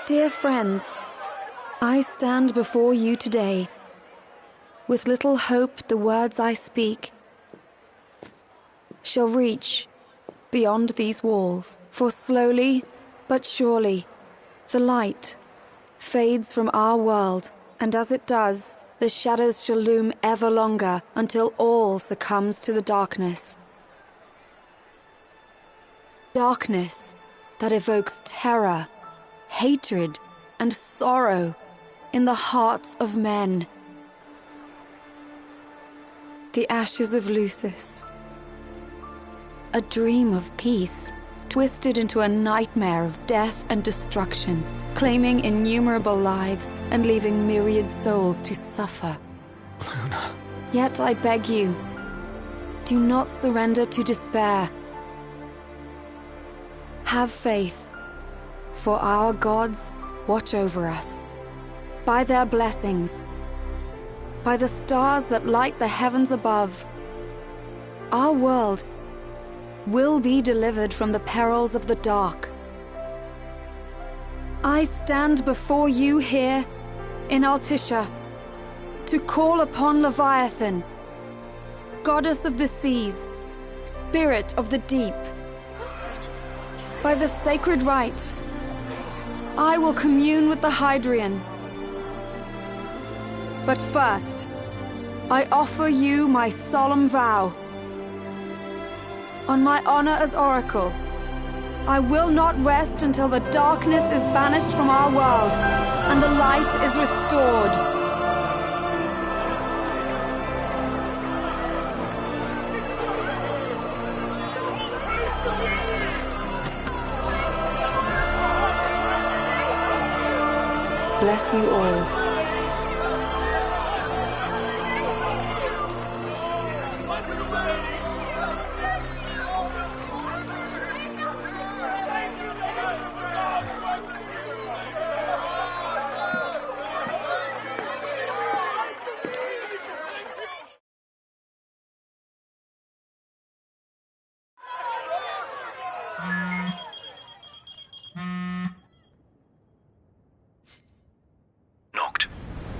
Dear friends, I stand before you today. With little hope the words I speak shall reach beyond these walls. For slowly but surely the light fades from our world, and as it does, the shadows shall loom ever longer until all succumbs to the darkness. Darkness that evokes terror, hatred, and sorrow in the hearts of men. The ashes of Lucis. A dream of peace, twisted into a nightmare of death and destruction, claiming innumerable lives and leaving myriad souls to suffer. Luna. Yet I beg you, do not surrender to despair. Have faith, for our gods watch over us. By their blessings, by the stars that light the heavens above, our world will be delivered from the perils of the dark. I stand before you here in Altissia to call upon Leviathan, goddess of the seas, spirit of the deep. By the sacred rite, I will commune with the Hydrian. But first, I offer you my solemn vow. On my honor as Oracle, I will not rest until the darkness is banished from our world and the light is restored. Bless you all.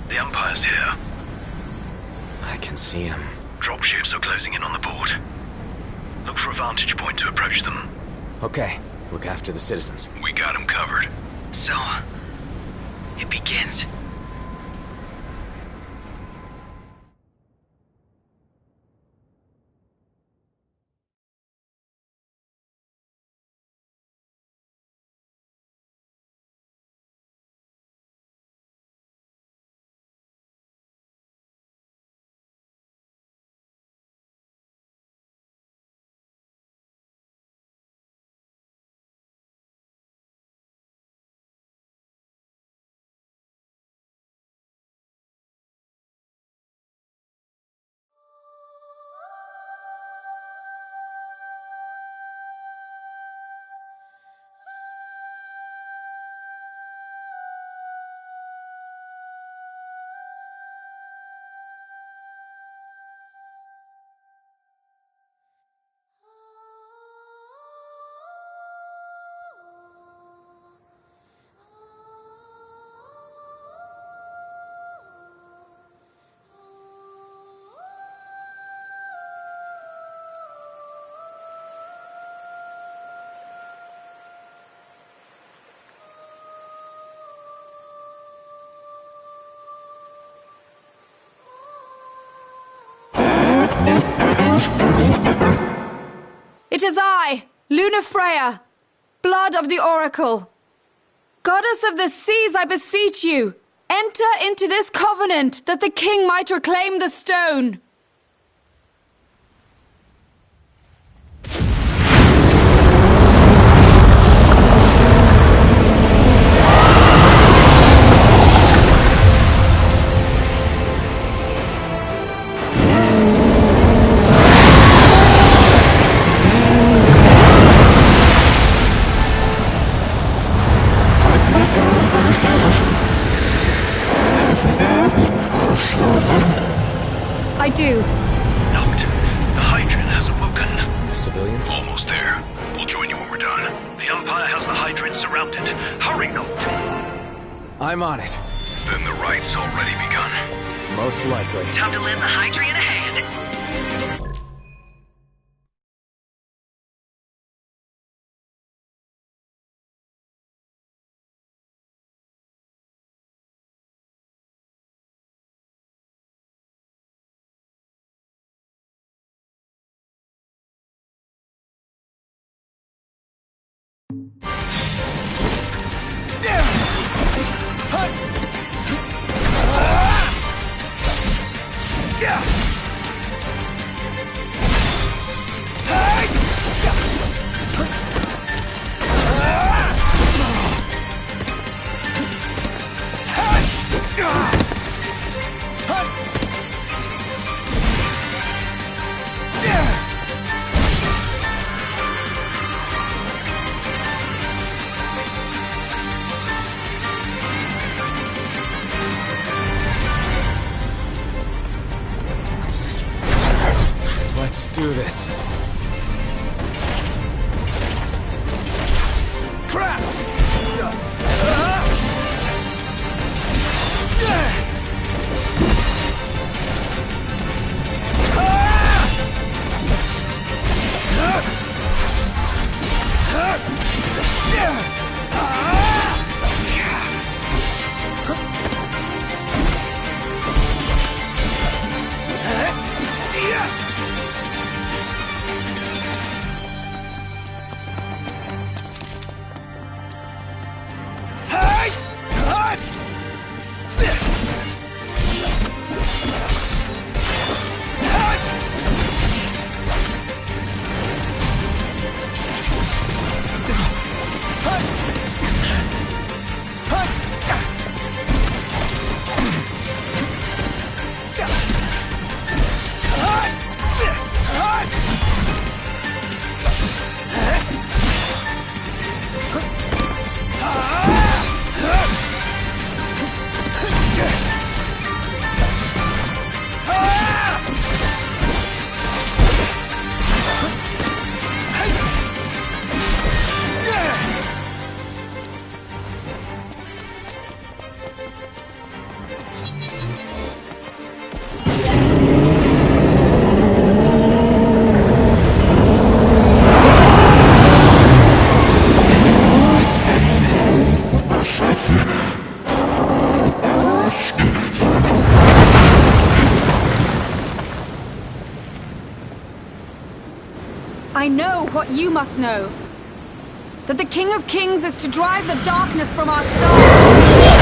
The Empire's here. I can see him. Dropships are closing in on the port. Look for a vantage point to approach them. Okay, look after the citizens. We got them covered. So, it begins. It is I, Luna Freya, blood of the Oracle. Goddess of the seas, I beseech you, enter into this covenant that the king might reclaim the stone. I do. Knocked. The Hydrian has awoken. The civilians? Almost there. We'll join you when we're done. The Empire has the Hydrian surrounded. Hurry, Noct. I'm on it. Then the rite's already begun. Most likely. Time to lend the Hydrian a hand. do this. Crap! I know what you must know. That the King of Kings is to drive the darkness from our stars.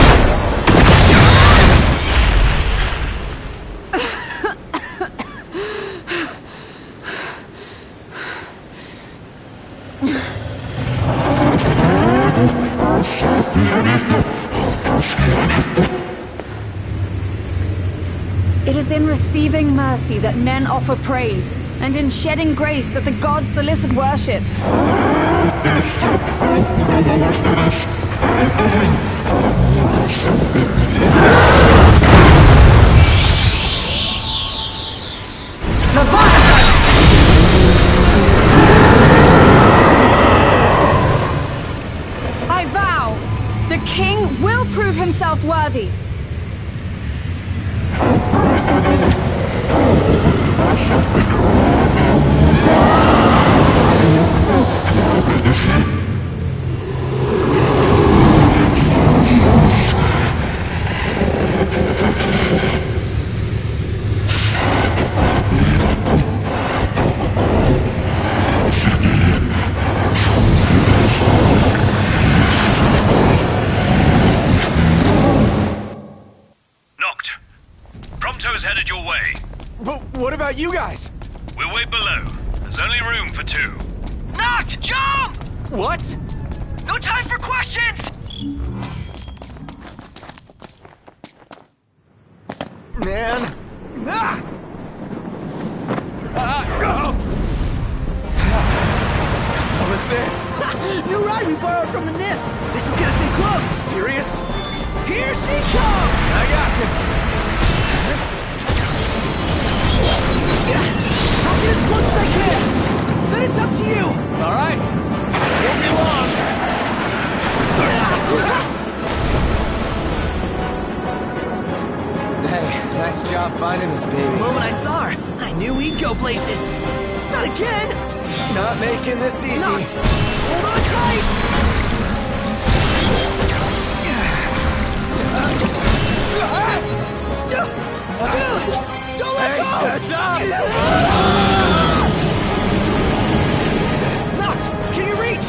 It is in receiving mercy that men offer praise, and in shedding grace that the gods solicit worship. I vow, the king will prove himself worthy. Knocked. Prompto's headed your way. But what about you guys? We'll wait below. There's only room for two. Knocked! Jump! What? No time for questions! Man. Ah! What was this? New ride we borrowed from the Nifs. This will get us in close. Serious? Here she comes! I got this. I'll get as close as I can. Then it's up to you. All right. Won't be long. Hey, nice job finding this baby. The moment I saw her, I knew we'd go places. Not again. Not making this easy. Not. Hold on tight. Dude, don't let go. Heads up. Not. Can you reach?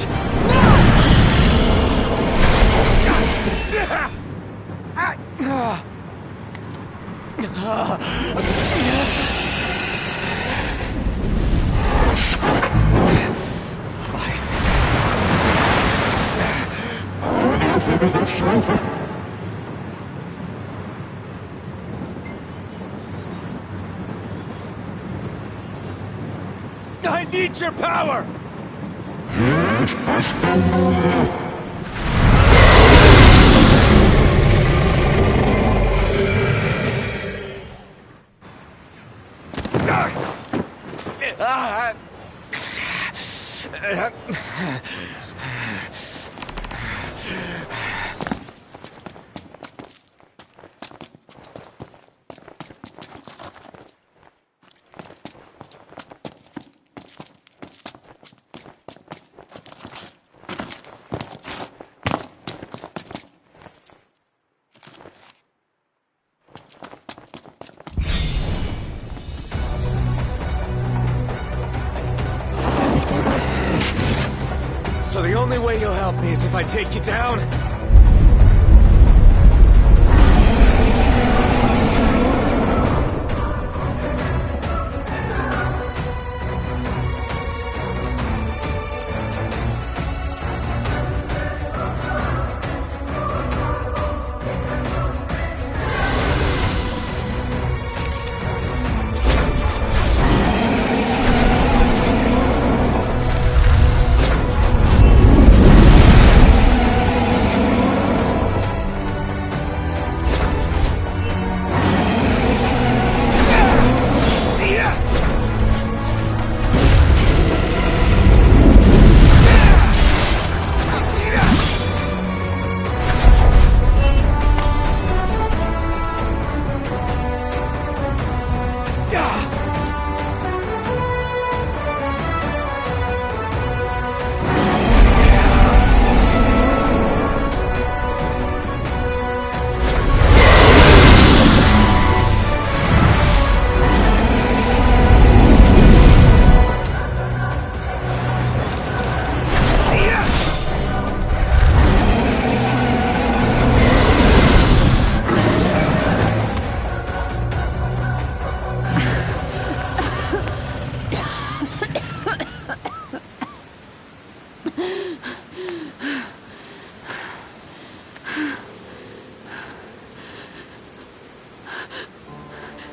I need your power! So the only way you'll help me is if I take you down?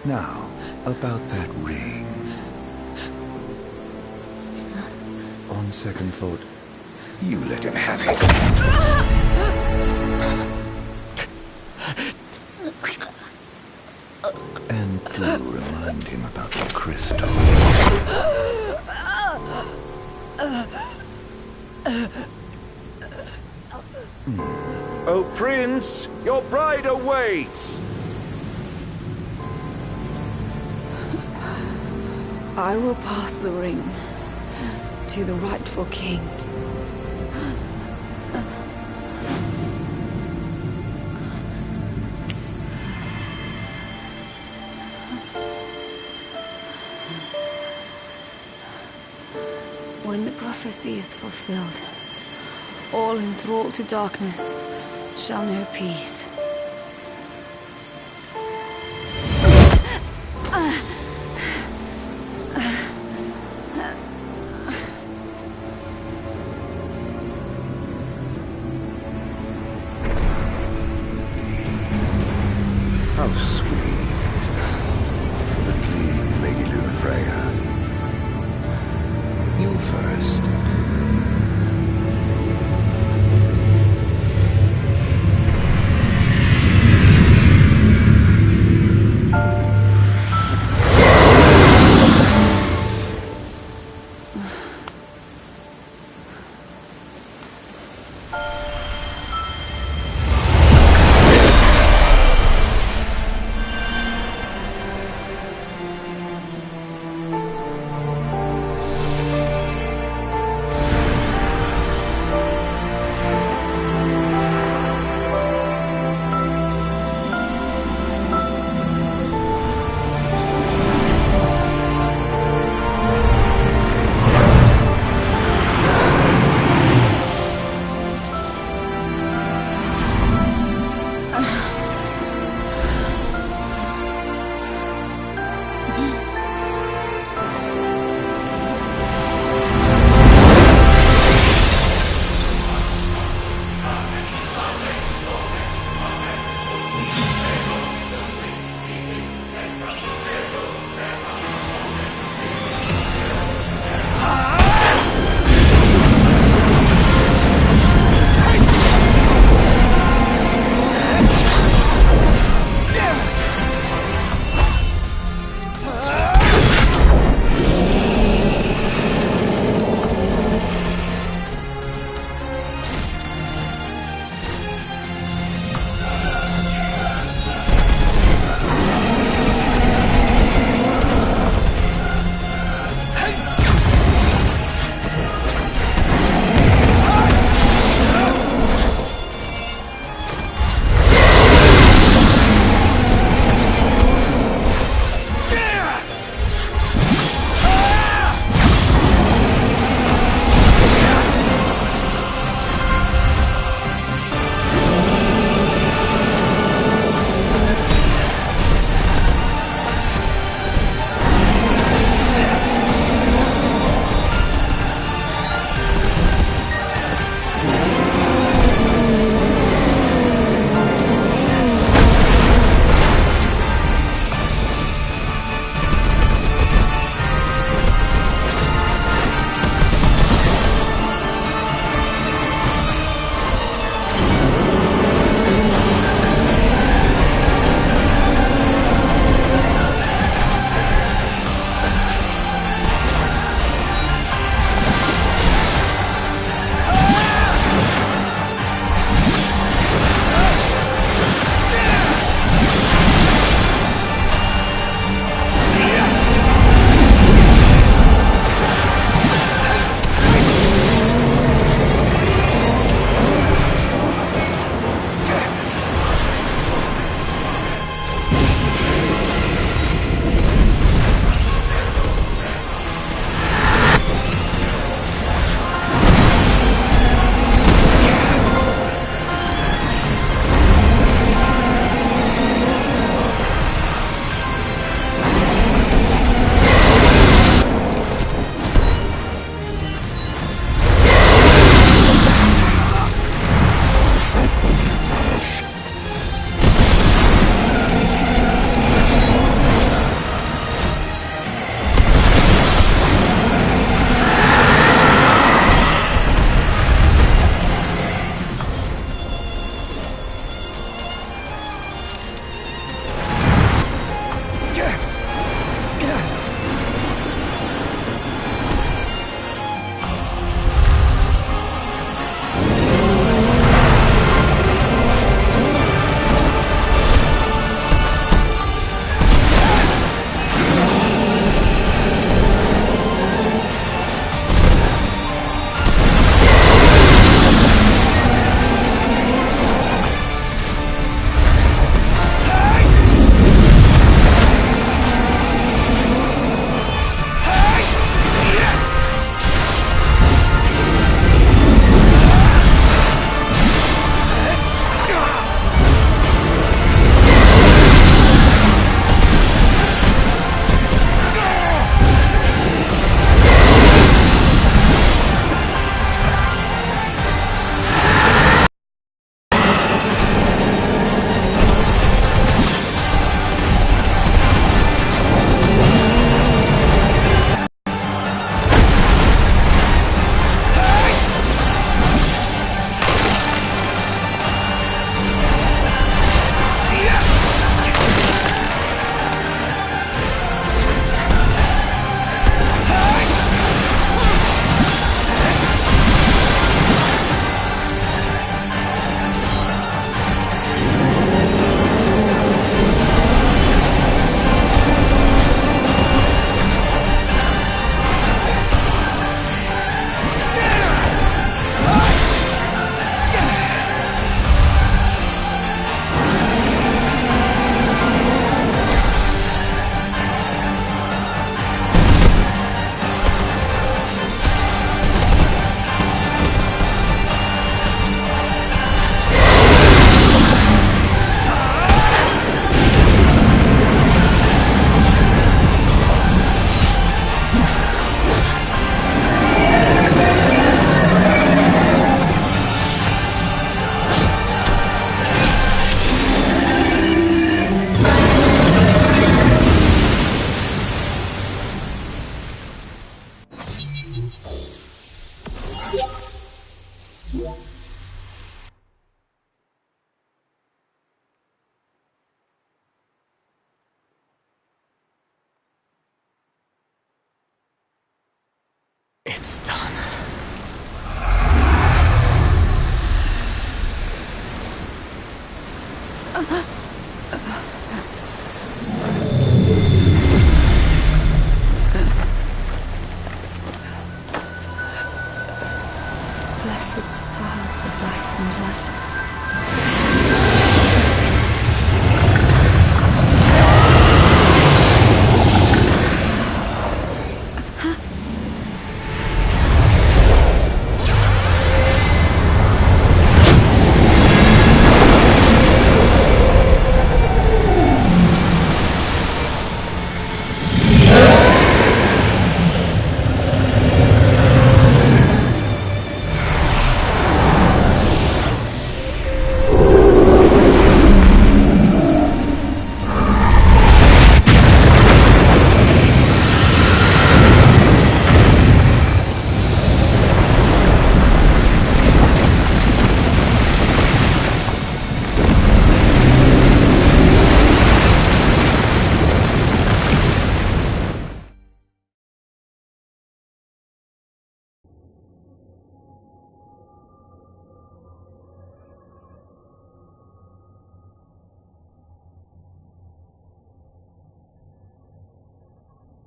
Now, about that ring. On second thought, you let him have it. And do remind him about the crystal. Oh, Prince, your bride awaits! I will pass the ring to the rightful king. When the prophecy is fulfilled, all enthralled to darkness shall know peace. How sweet. But please, Lady Lunafreya, you first.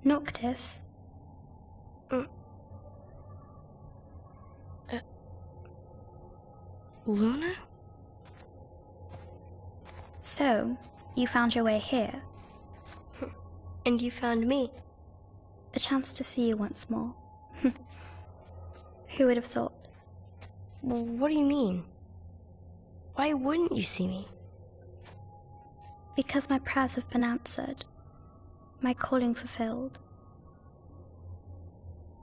Noctis? Luna? So, you found your way here. And you found me. A chance to see you once more. Who would have thought? Well, what do you mean? Why wouldn't you see me? Because my prayers have been answered. My calling fulfilled.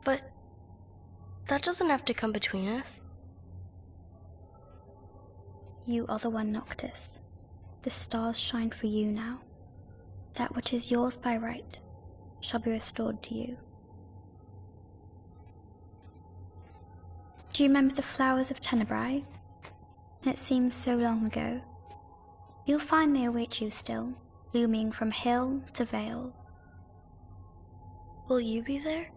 But that doesn't have to come between us. You are the one, Noctis. The stars shine for you now. That which is yours by right shall be restored to you. Do you remember the flowers of Tenebrae? It seems so long ago. You'll find they await you still, blooming from hill to vale. Will you be there?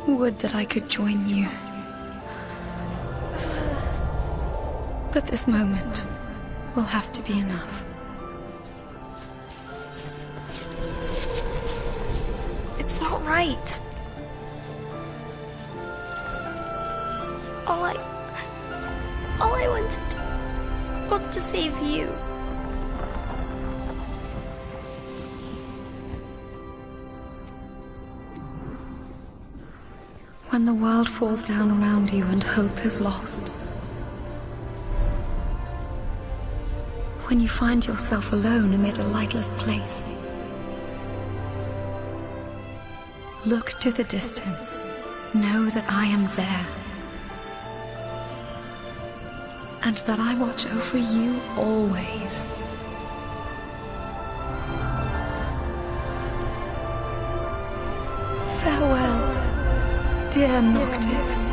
Would that I could join you. But this moment will have to be enough. It's not right. All I wanted was to save you. When the world falls down around you and hope is lost. When you find yourself alone amid a lightless place. Look to the distance. Know that I am there. And that I watch over you always. Farewell, dear Noctis.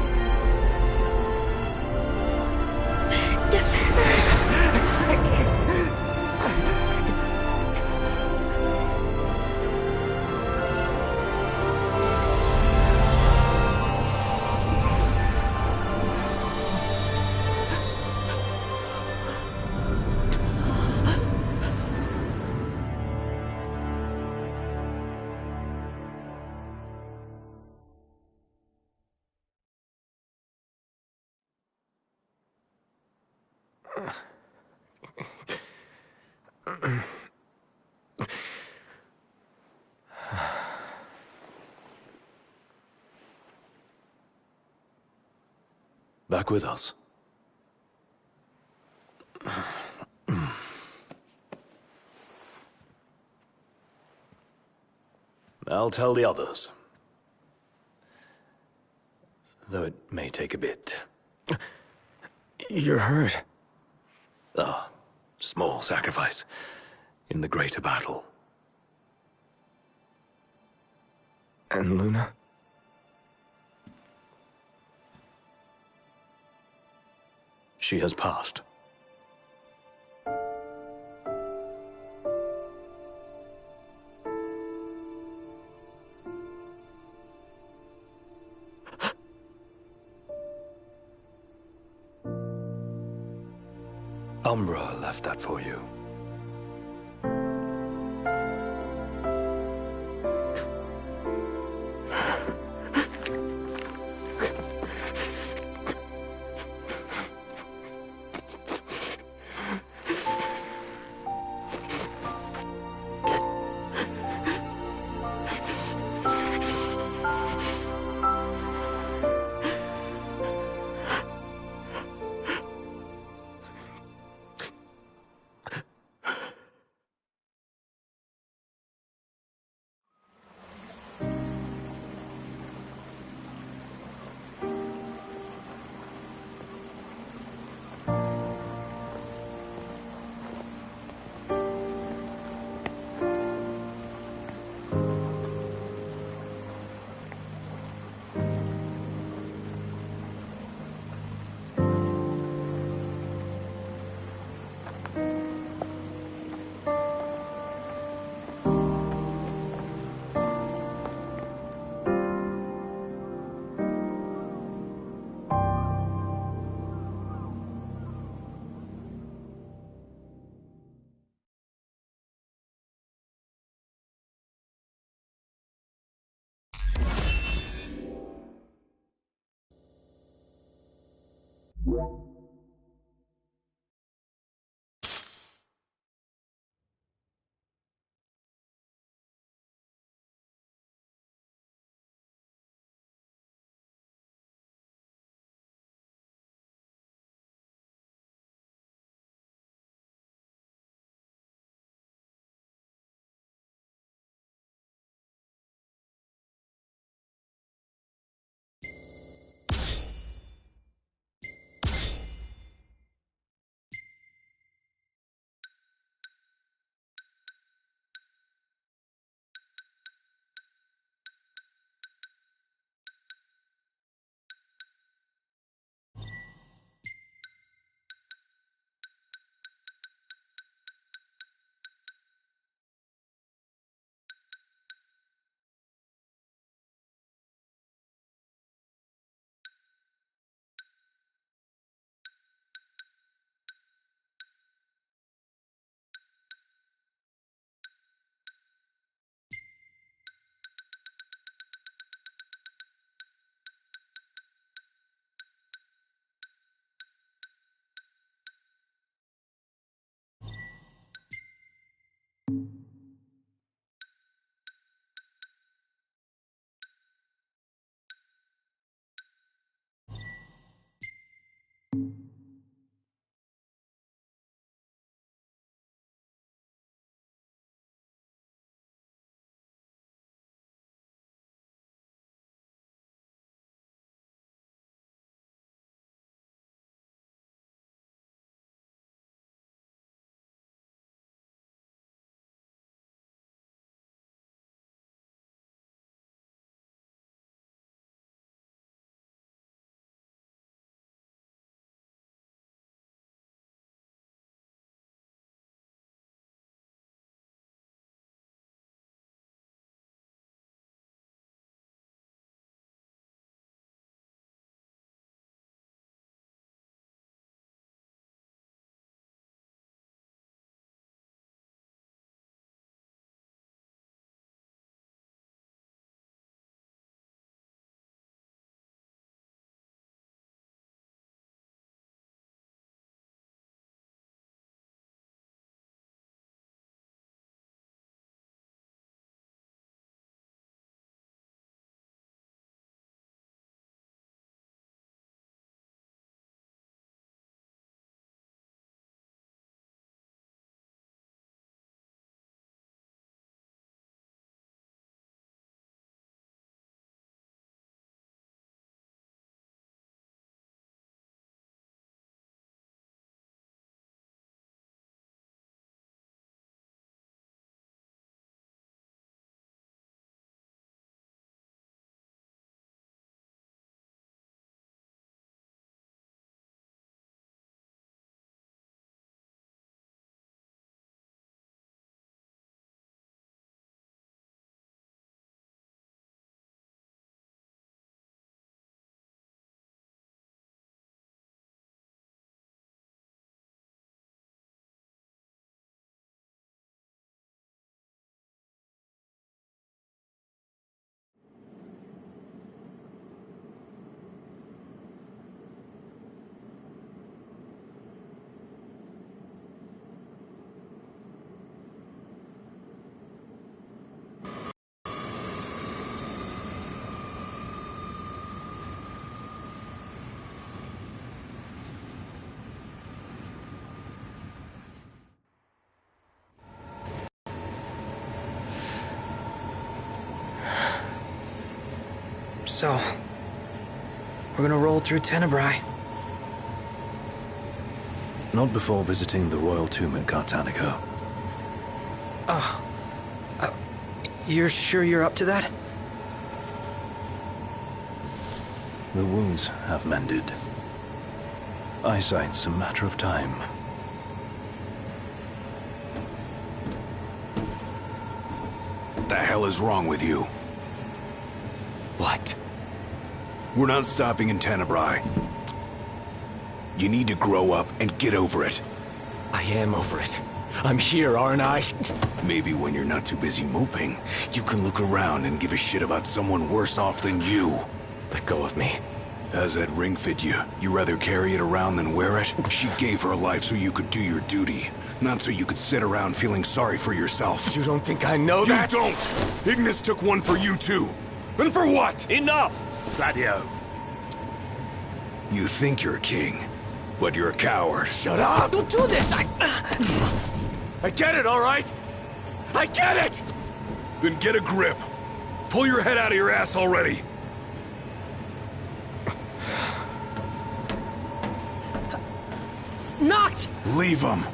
Back with us. I'll tell the others. Though it may take a bit. You're hurt. A small sacrifice in the greater battle. And Luna? She has passed. Umbra left that for you. So, we're gonna roll through Tenebrae. Not before visiting the royal tomb at Cartanica. You're sure you're up to that? The wounds have mended. Eyesight's a matter of time. What the hell is wrong with you? What? We're not stopping in Tenebrae. You need to grow up and get over it. I am over it. I'm here, aren't I? Maybe when you're not too busy moping, you can look around and give a shit about someone worse off than you. Let go of me. How's that ring fit you? You rather carry it around than wear it? She gave her life so you could do your duty, not so you could sit around feeling sorry for yourself. You don't think I know that? You don't! Ignis took one for you too. And for what? Enough, Gladio. You think you're a king, but you're a coward. Shut up! Don't do this! I get it, all right? I get it! Then get a grip. Pull your head out of your ass already. Knocked! Leave him.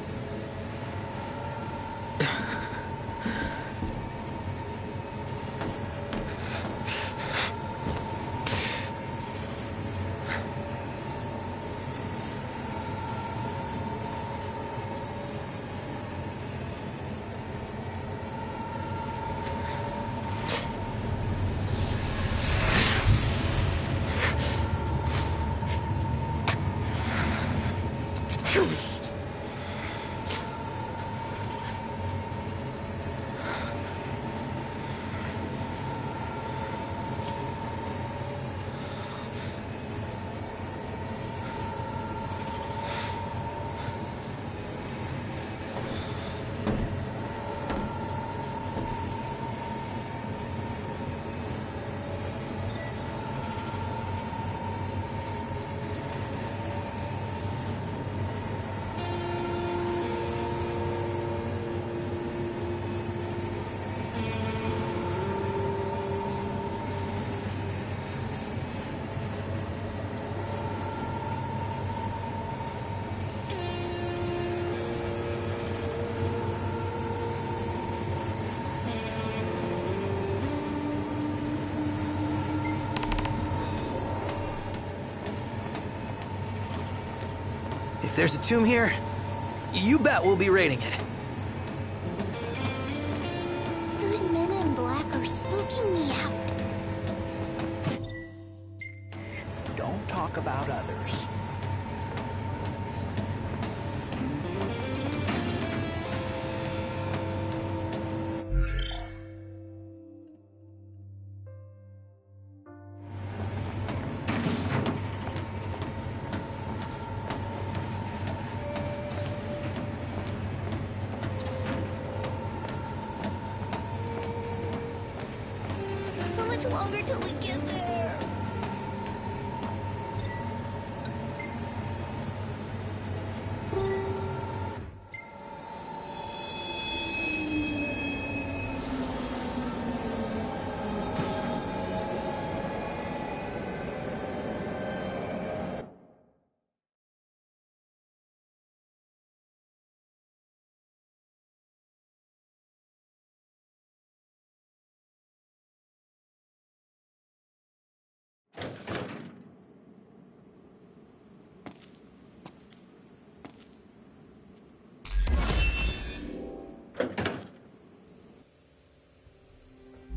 If there's a tomb here, you bet we'll be raiding it. Those men in black are spooking me out. Don't talk about others. Longer till we get there.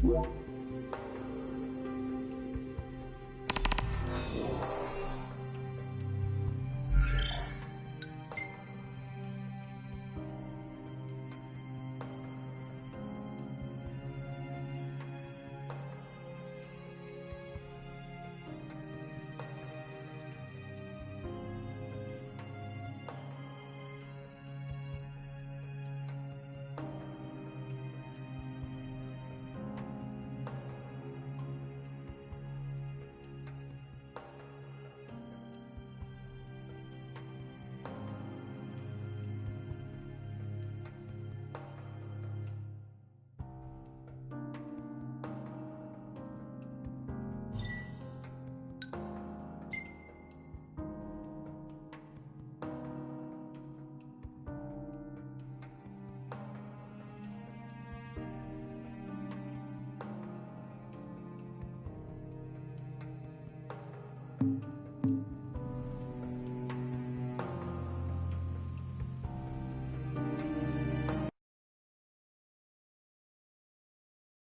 What?